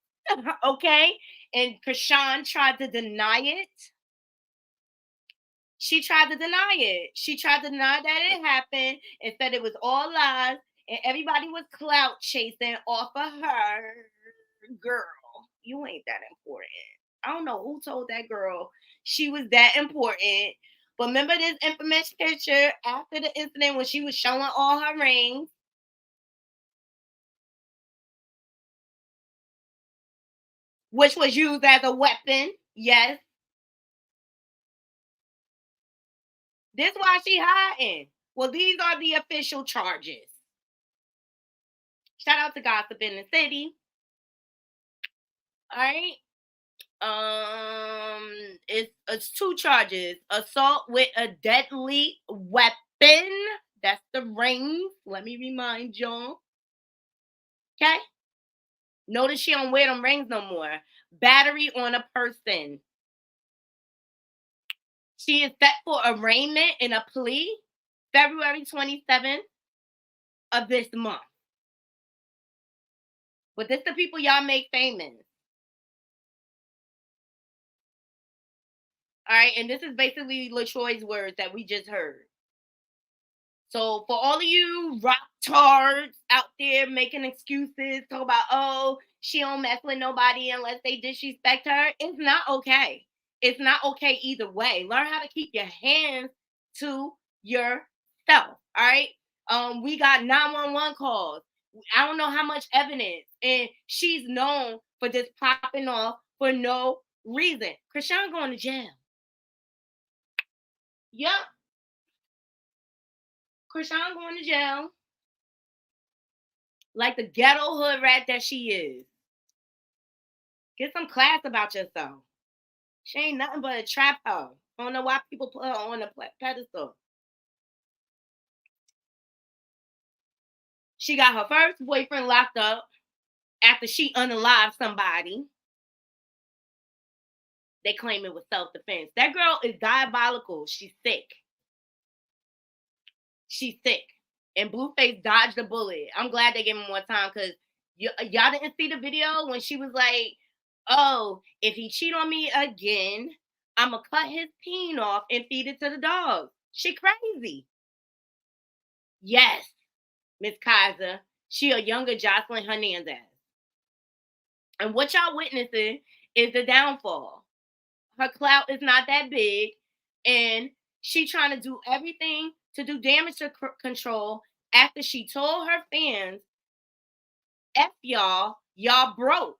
Okay? And Chrisean tried to deny it. She tried to deny it. She tried to deny that it happened and said it was all lies. And everybody was clout chasing off of her. Girl, you ain't that important. I don't know who told that girl she was that important. But remember this infamous picture after the incident when she was showing all her rings? Which was used as a weapon. Yes. This why she hiding. Well, these are the official charges. Shout out to Gossip in the City. All right. It's 2 charges: assault with a deadly weapon. That's the ring. Let me remind y'all. Okay. Notice she don't wear them rings no more. Battery on a person. She is set for arraignment in a plea February 27th of this month. But this the people y'all make famous. All right, and this is basically LaTroy's words that we just heard. So for all of you rock tards out there making excuses, talk about, oh, she don't mess with nobody unless they disrespect her, it's not okay. It's not okay either way. Learn how to keep your hands to yourself. All right. We got 911 calls. I don't know how much evidence, and she's known for just popping off for no reason. Chrisean going to jail. Yep. Chrisean going to jail. Like the ghetto hood rat that she is. Get some class about yourself. She ain't nothing but a trap hoe. I don't know why people put her on a pedestal. She got her first boyfriend locked up after she unalived somebody. They claim it was self-defense. That girl is diabolical. She's sick. She's sick. And Blueface dodged the bullet. I'm glad they gave him more time because y'all didn't see the video when she was like, oh, if he cheat on me again, I'm going to cut his peen off and feed it to the dog. She crazy. Yes, Miss Kaiser. She a younger Jocelyn Hernandez. And what y'all witnessing is the downfall. Her clout is not that big, and she trying to do everything to do damage control after she told her fans, F y'all broke.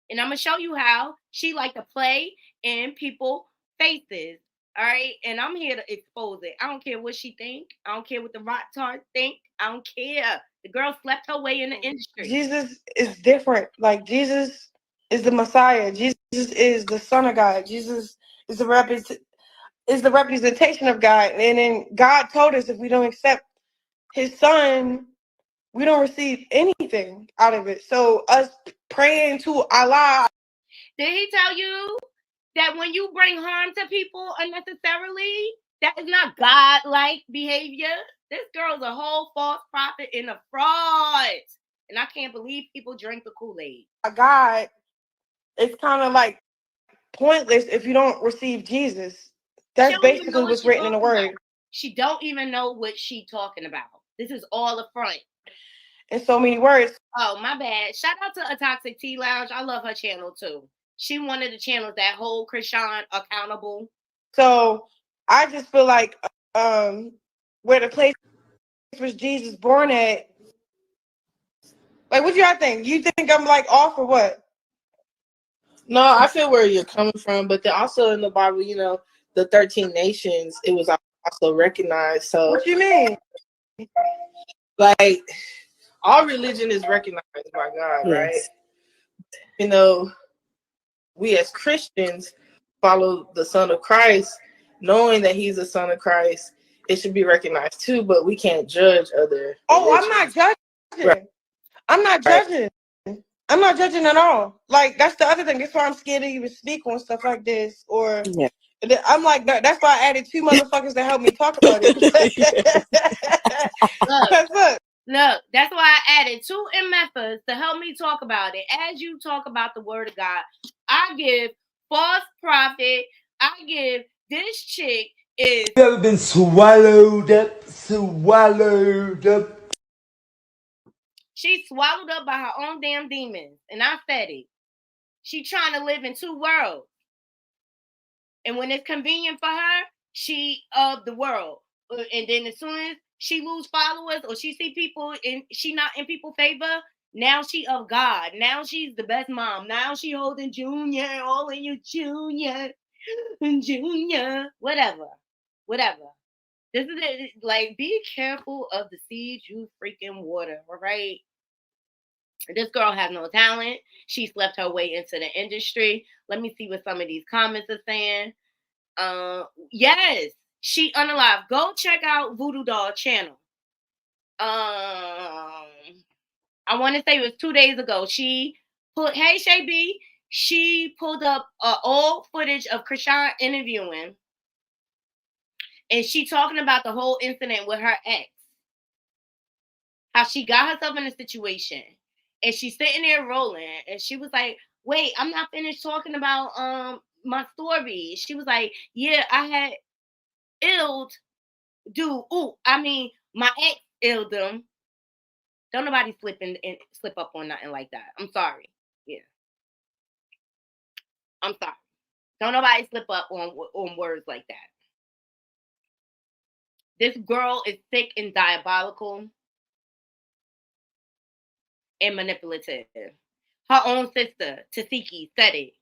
And I'm going to show you how she like to play in people's faces. All right? And I'm here to expose it. I don't care what she think. I don't care what the rock tart think. I don't care. The girl slept her way in the industry. Jesus is different. Like, Jesus is the Messiah. Jesus is the Son of God. Jesus is the representation of God. And then God told us if we don't accept his Son, we don't receive anything out of it. So us praying to Allah. Did he tell you that when you bring harm to people unnecessarily, that is not God-like behavior? This girl's a whole false prophet and a fraud. And I can't believe people drink the Kool-Aid. God, it's kind of like pointless if you don't receive Jesus. That's basically what's written in the word. About. She don't even know what she's talking about. This is all a front. In so many words. Oh, my bad. Shout out to A Toxic Tea Lounge. I love her channel too. She one of the channels that hold Chrisean accountable. So I just feel like where the place was Jesus born at. Like, what do y'all think? You think I'm like off or what? No, I feel where you're coming from, but then also in the Bible, you know, the 13 nations, it was also recognized. So what you mean? Like, all religion is recognized by God, yes. Right? You know, we as Christians follow the Son of Christ, knowing that he's the Son of Christ. It should be recognized too, but we can't judge other religions. I'm not judging. Right. I'm not judging. Right. I'm not judging at all. Like, that's the other thing. That's why I'm scared to even speak on stuff like this. Or yeah. I'm like, that's why I added 2 motherfuckers to help me talk about it. Look, that's why I added 2 MFers to help me talk about it. As you talk about the word of God, I give false prophet. I give this chick is. You ever been swallowed up? She's swallowed up by her own damn demons. And I said it. She trying to live in 2 worlds. And when it's convenient for her, she of the world. And then as soon as she lose followers or she see people and she not in people's favor, now she of God. Now she's the best mom. Now she holding Junior, all in you, Junior, whatever. This is it. Like, be careful of the seeds you freaking water, all right? This girl has no talent. She slept her way into the industry. Let me see what some of these comments are saying. Yes, she unalive. Go check out Voodoo Doll channel. I want to say it was 2 days ago. She put, hey Shay B, she pulled up old footage of Chrisean interviewing, and she talking about the whole incident with her ex. How she got herself in a situation, and she's sitting there rolling, and she was like, wait, I'm not finished talking about my story. She was like, yeah, I had illed dude. My ex illed them. Don't nobody slip up on nothing like that. I'm sorry. Yeah. I'm sorry. Don't nobody slip up on words like that. This girl is sick and diabolical and manipulative. Her own sister, Cecred, said it.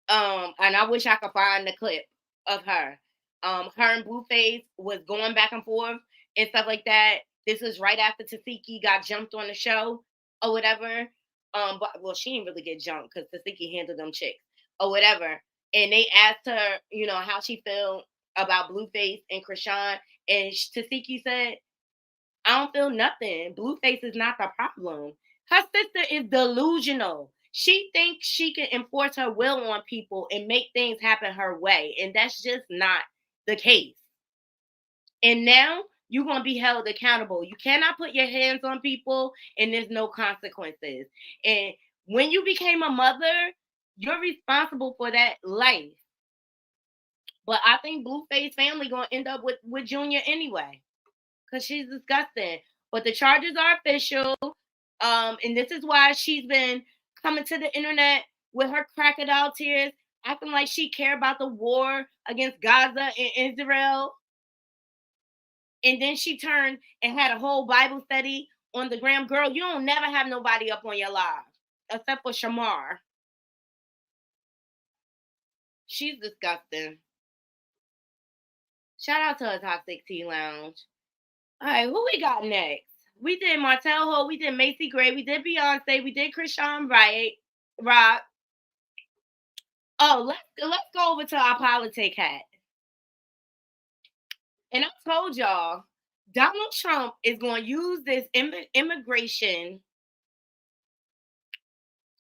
And I wish I could find the clip of her. Her and Blueface was going back and forth and stuff like that. This was right after Cecred got jumped on the show or whatever. But she didn't really get jumped because Cecred handled them chicks or whatever. And they asked her, how she felt about Blueface and Chrisean, and Cecred said, I don't feel nothing. Blueface is not the problem. Her sister is delusional. She thinks she can enforce her will on people and make things happen her way. And that's just not the case. And now you're going to be held accountable. You cannot put your hands on people and there's no consequences. And when you became a mother, you're responsible for that life. But I think Blueface family going to end up with Junior anyway. Because she's disgusting. But the charges are official. And this is why she's been coming to the internet with her crocodile tears, acting like she cared about the war against Gaza and Israel. And then she turned and had a whole Bible study on the gram. Girl, you don't never have nobody up on your live, except for Shamar. She's disgusting. Shout out to her Toxic Tea Lounge. All right, who we got next? We did Martell Holt, we did Macy Gray, we did Beyonce, we did Chrisean Rock. Oh, let's go over to our politic hat. And I told y'all, Donald Trump is going to use this immigration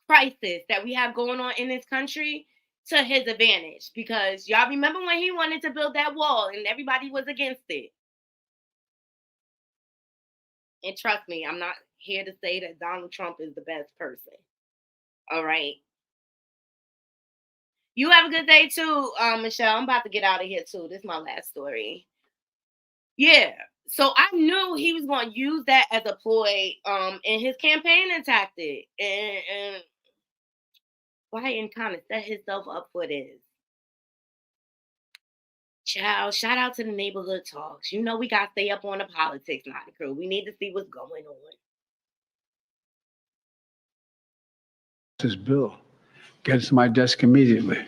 crisis that we have going on in this country to his advantage. Because y'all remember when he wanted to build that wall and everybody was against it. And trust me, I'm not here to say that Donald Trump is the best person. All right. You have a good day too, Michelle. I'm about to get out of here too. This is my last story. Yeah. So I knew he was going to use that as a ploy in his campaigning tactic. And Biden kind of set himself up for this. Child, shout out to the neighborhood talks. We got to stay up on the politics, not the crew. We need to see what's going on. This bill gets to my desk immediately.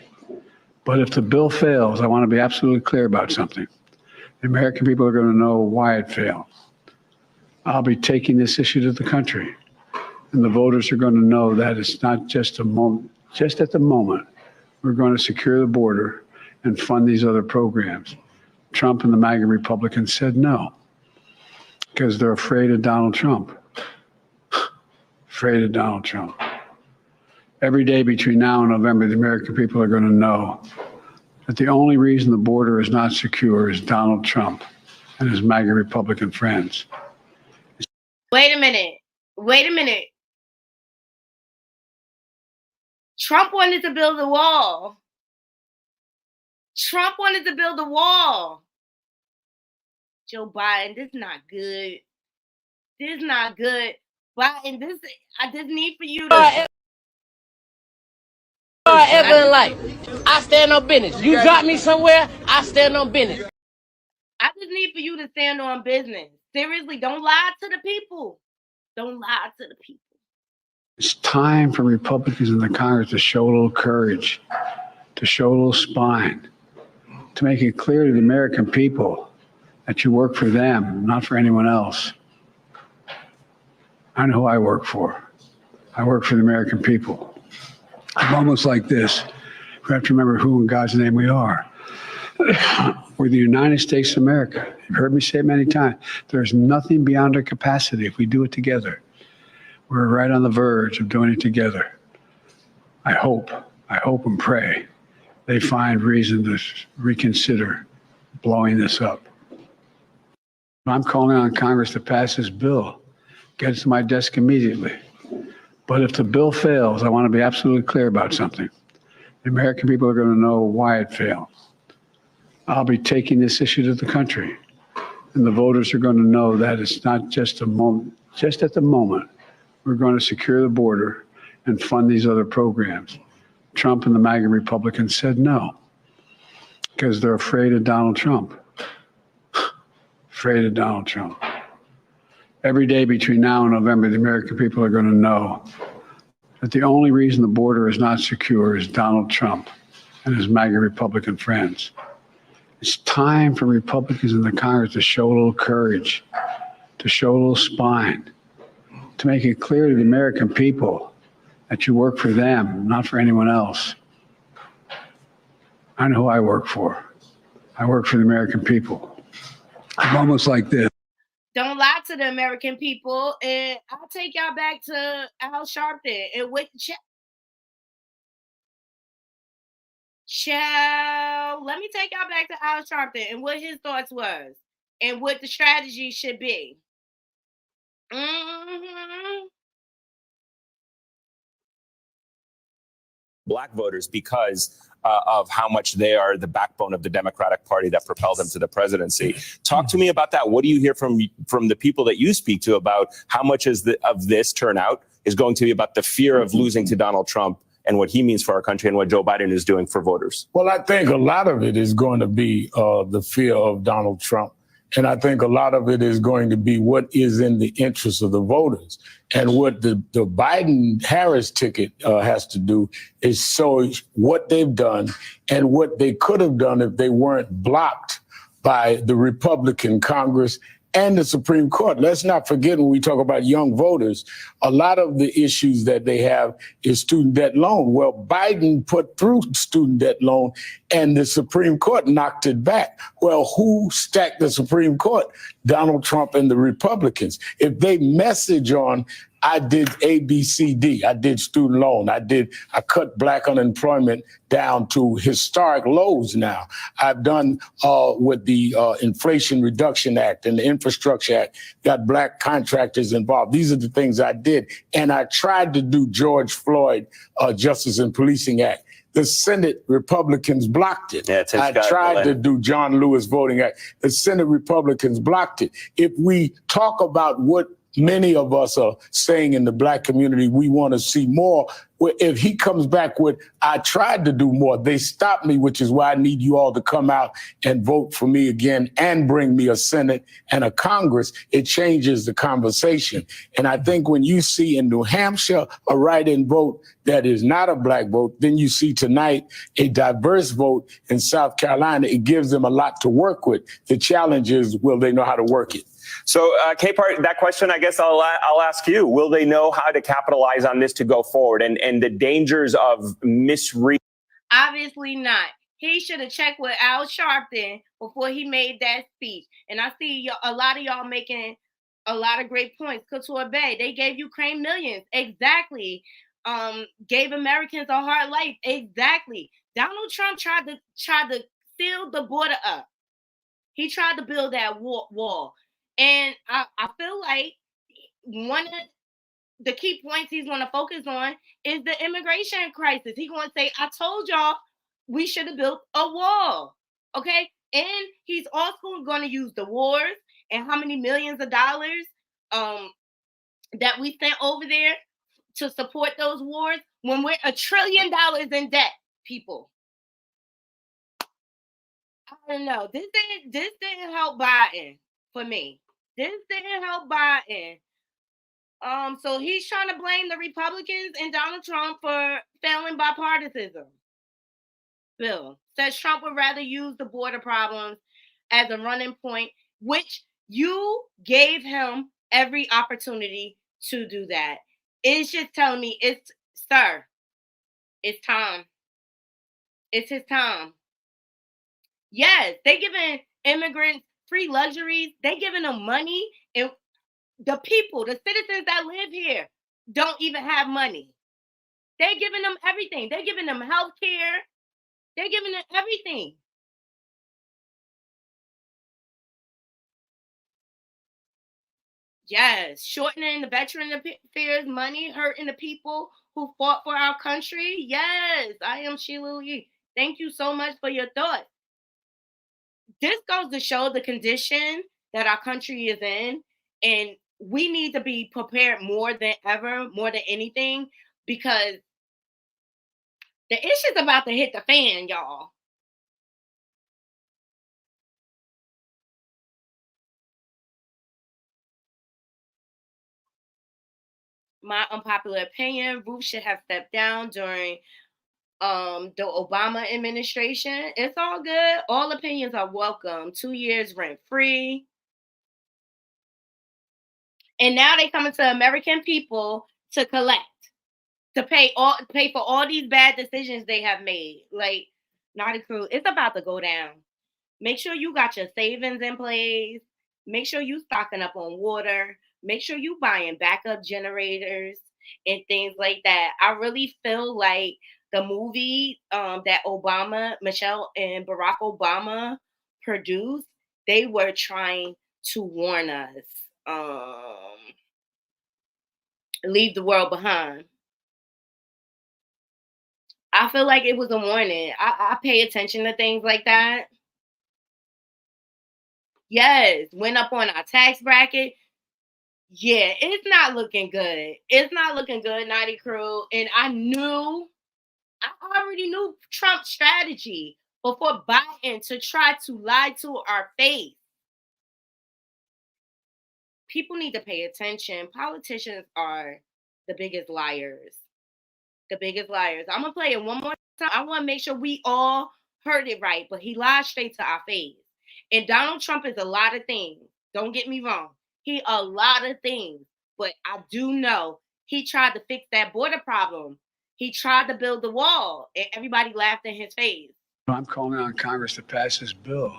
But if the bill fails, I want to be absolutely clear about something. The American people are going to know why it failed. I'll be taking this issue to the country. And the voters are going to know that it's not just a moment, just at the moment, we're going to secure the border and fund these other programs. Trump and the MAGA Republicans said no, because they're afraid of Donald Trump. Afraid of Donald Trump. Every day between now and November, the American people are going to know that the only reason the border is not secure is Donald Trump and his MAGA Republican friends. Wait a minute. Trump wanted to build a wall. Joe Biden, this is not good. Biden, I just need for you to... Ever in life, I stand on business. You got me somewhere, I stand on business. I just need for you to stand on business. Seriously, don't lie to the people. It's time for Republicans in the Congress to show a little courage, to show a little spine, to make it clear to the American people that you work for them, not for anyone else. I know who I work for. I work for the American people. I'm almost like this. We have to remember who in God's name we are. We're the United States of America. You've heard me say it many times. There's nothing beyond our capacity if we do it together. We're right on the verge of doing it together. I hope I hope and pray they find reason to reconsider blowing this up. I'm calling on Congress to pass this bill, get it to my desk immediately. But if the bill fails, I want to be absolutely clear about something. The American people are going to know why it failed. I'll be taking this issue to the country, and the voters are going to know that it's not just a moment, just at the moment, we're going to secure the border and fund these other programs. Trump and the MAGA Republicans said no, because they're afraid of Donald Trump. Afraid of Donald Trump. Every day between now and November, the American people are going to know that the only reason the border is not secure is Donald Trump and his MAGA Republican friends. It's time for Republicans in the Congress to show a little courage, to show a little spine, to make it clear to the American people that you work for them, not for anyone else. I know who I work for. I work for the American people. I'm almost like this. Don't lie to the American people. And I'll take y'all back to Al Sharpton and what Child, let me take y'all back to Al Sharpton and what his thoughts was and what the strategy should be. Black voters because of how much they are the backbone of the Democratic Party that propelled them to the presidency. Talk to me about that. What do you hear from the people that you speak to about how much of this turnout is going to be about the fear of losing to Donald Trump and what he means for our country and what Joe Biden is doing for voters? Well, I think a lot of it is going to be the fear of Donald Trump. And I think a lot of it is going to be what is in the interest of the voters. And what the Biden-Harris ticket has to do is show what they've done and what they could have done if they weren't blocked by the Republican Congress and the Supreme Court. Let's not forget when we talk about young voters, a lot of the issues that they have is student debt loan. Well, Biden put through student debt loan and the Supreme Court knocked it back. Well, who stacked the Supreme Court? Donald Trump and the Republicans. If they message on, I did A, B, C, D. I did student loan. I cut black unemployment down to historic lows now. I've done with the Inflation Reduction Act and the Infrastructure Act, got black contractors involved. These are the things I did. And I tried to do George Floyd Justice and Policing Act. The Senate Republicans blocked it. Yeah, I tried to do John Lewis Voting Act. The Senate Republicans blocked it. If we talk about what many of us are saying in the black community, we want to see more. If he comes back with, I tried to do more, they stopped me, which is why I need you all to come out and vote for me again and bring me a Senate and a Congress. It changes the conversation. And I think when you see in New Hampshire a write-in vote that is not a black vote, then you see tonight a diverse vote in South Carolina. It gives them a lot to work with. The challenge is, will they know how to work it? So, K-Part, that question, I guess I'll ask you. Will they know how to capitalize on this to go forward and the dangers of misreading? Obviously not. He should have checked with Al Sharpton before he made that speech. And I see a lot of y'all making a lot of great points. Couture Bay, they gave Ukraine millions. Exactly. Gave Americans a hard life. Exactly. Donald Trump tried to seal the border up. He tried to build that wall. And I feel like one of the key points he's going to focus on is the immigration crisis. He's going to say, I told y'all we should have built a wall. Okay. And he's also going to use the wars and how many millions of dollars that we sent over there to support those wars when we're $1 trillion in debt, people. I don't know. This didn't help Biden for me. This didn't help Biden. So he's trying to blame the Republicans and Donald Trump for failing bipartisanship. Bill says Trump would rather use the border problems as a running point, which you gave him every opportunity to do that. It's just telling me it's time. It's his time. Yes, they giving immigrants free luxuries. They giving them money, and the people, the citizens that live here, don't even have money. They're giving them everything. They're giving them health care. They're giving them everything. Yes, shortening the veteran affairs money, hurting the people who fought for our country. Yes, I am Sheila Lee. Thank you so much for your thoughts. This goes to show the condition that our country is in, and we need to be prepared more than ever, more than anything, because the issue's about to hit the fan, y'all. My unpopular opinion, Ruth should have stepped down during the Obama administration. It's all good. All opinions are welcome. 2 years rent free. And now they coming to American people to collect, to pay for all these bad decisions they have made. Like, not a clue. It's about to go down. Make sure you got your savings in place. Make sure you stocking up on water. Make sure you buying backup generators and things like that. I really feel like the movie that Michelle and Barack Obama produced, they were trying to warn us. Leave the world behind. I feel like it was a warning. I pay attention to things like that. Yes, went up on our tax bracket. Yeah, it's not looking good. It's not looking good, Naughty Crew. And I already knew Trump's strategy before Biden to try to lie to our face. People need to pay attention. Politicians are the biggest liars. The biggest liars. I'm going to play it one more time. I want to make sure we all heard it right, but he lied straight to our face. And Donald Trump is a lot of things. Don't get me wrong. He a lot of things. But I do know he tried to fix that border problem. He tried to build the wall, and everybody laughed in his face. I'm calling on Congress to pass this bill.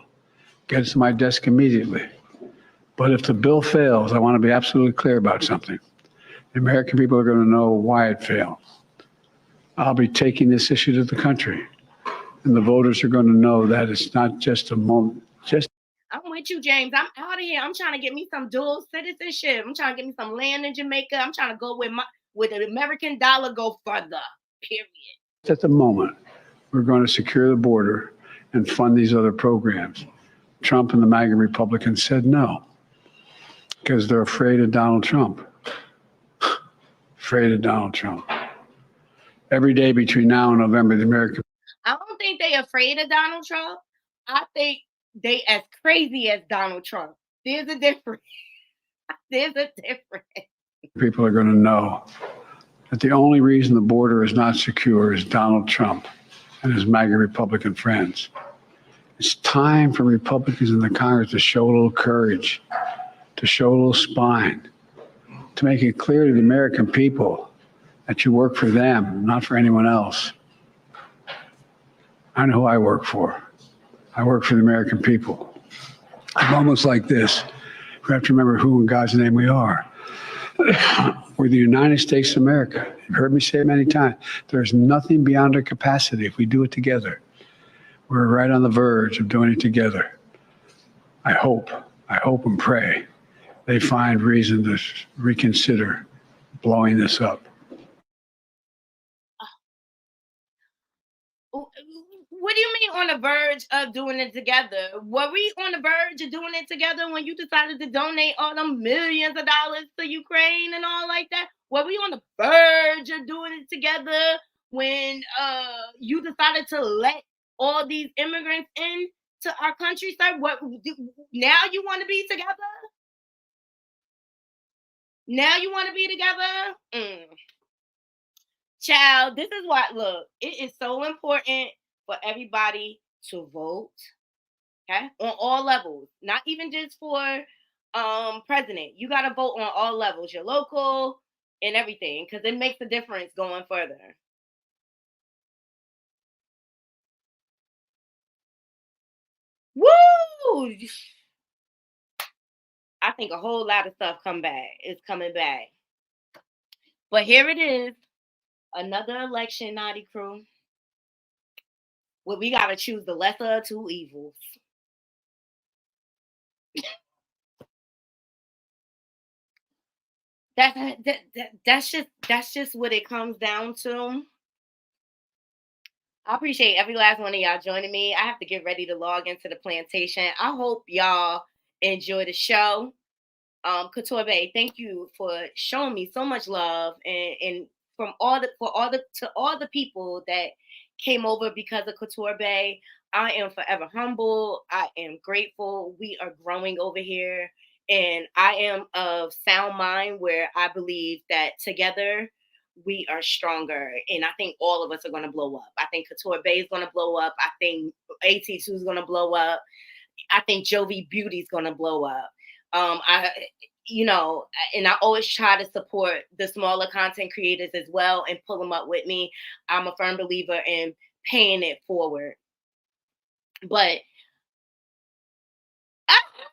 Get it to my desk immediately. But if the bill fails, I want to be absolutely clear about something. The American people are going to know why it failed. I'll be taking this issue to the country, and the voters are going to know that it's not just a moment. I'm with you, James. I'm out of here. I'm trying to get me some dual citizenship. I'm trying to get me some land in Jamaica. I'm trying to go with the American dollar go further. Period. At the moment, we're going to secure the border and fund these other programs. Trump and the MAGA Republicans said no because they're afraid of Donald Trump. Afraid of Donald Trump. Every day between now and November, the American. I don't think they're afraid of Donald Trump. I think they as crazy as Donald Trump. There's a difference. There's a difference. People are going to know that the only reason the border is not secure is Donald Trump and his MAGA Republican friends. It's time for Republicans in the Congress to show a little courage, to show a little spine, to make it clear to the American people that you work for them, not for anyone else. I know who I work for. I work for the American people. I'm almost like this. We have to remember who in God's name we are. We're the United States of America. You've heard me say it many times. There's nothing beyond our capacity if we do it together. We're right on the verge of doing it together. I hope and pray they find reason to reconsider blowing this up. What do you mean on the verge of doing it together? Were we on the verge of doing it together when you decided to donate all them millions of dollars to Ukraine and all like that? Were we on the verge of doing it together when you decided to let all these immigrants in to our country, sir? What now you want to be together? Now you want to be together? Child, this is what, look, it is so important for everybody to vote, okay, on all levels, not even just for president. You got to vote on all levels, your local and everything, because it makes a difference going further. Woo! I think a whole lot of stuff is coming back. But here it is. Another election, Naughty Crew. Well, we gotta choose the lesser of two evils. That's just what it comes down to. I appreciate every last one of y'all joining me. I have to get ready to log into the plantation. I hope y'all enjoy the show. Couture Bay, thank you for showing me so much love and from all the people that came over because of Couture Bay. I am forever humble. I am grateful. We are growing over here, and I am of sound mind where I believe that together we are stronger. And I think all of us are going to blow up. I think Couture Bay is going to blow up. I think AT2 is going to blow up. I think Jovi Beauty is going to blow up. And I always try to support the smaller content creators as well and pull them up with me. I'm a firm believer in paying it forward. But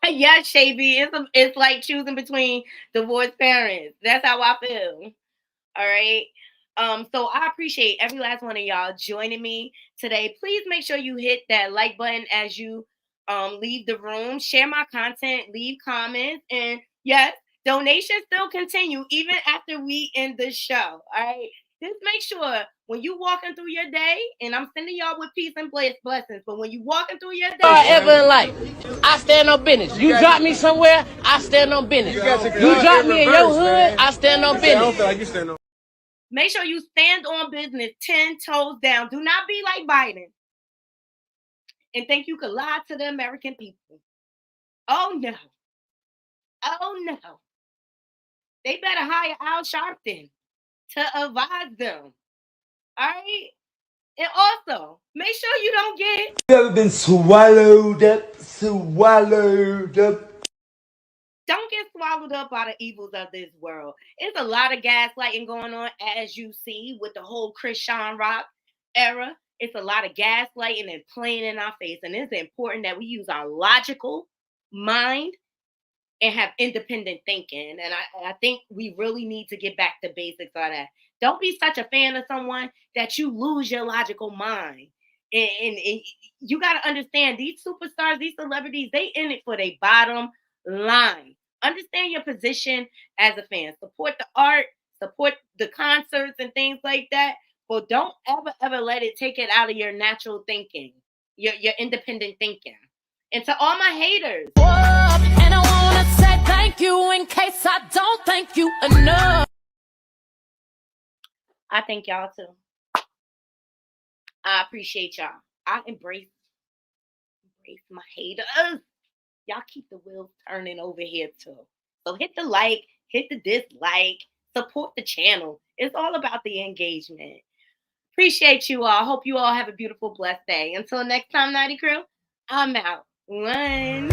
yeah, Shavy, it's like choosing between divorced parents. That's how I feel. All right. So I appreciate every last one of y'all joining me today. Please make sure you hit that like button as you leave the room, share my content, leave comments, and yes, donations still continue even after we end the show. All right. Just make sure when you walking through your day, and I'm sending y'all with peace and blessings, but when you walking through your day, Ever in life, I stand on business. You drop me somewhere, I stand on business. You drop me in your hood, I stand on business. Make sure you stand on business 10 toes down. Do not be like Biden and think you could lie to the American people. Oh, no. Oh, no. They better hire Al Sharpton to advise them. All right? And also, make sure you don't get... You ever been swallowed up? Don't get swallowed up by the evils of this world. It's a lot of gaslighting going on, as you see, with the whole Chrisean Rock era. It's a lot of gaslighting and playing in our face. And it's important that we use our logical mind and have independent thinking. And I think we really need to get back to basics on that. Don't be such a fan of someone that you lose your logical mind. And you got to understand, these superstars, these celebrities, they in it for their bottom line. Understand your position as a fan. Support the art, support the concerts and things like that. But don't ever let it take it out of your natural thinking, your independent thinking. And to all my haters, And I wanna say thank you in case I don't thank you enough. I thank y'all too. I appreciate y'all. I embrace my haters. Y'all keep the wheels turning over here too. So hit the like, hit the dislike, support the channel. It's all about the engagement. Appreciate you all. Hope you all have a beautiful, blessed day. Until next time, Naughty Crew, I'm out. One.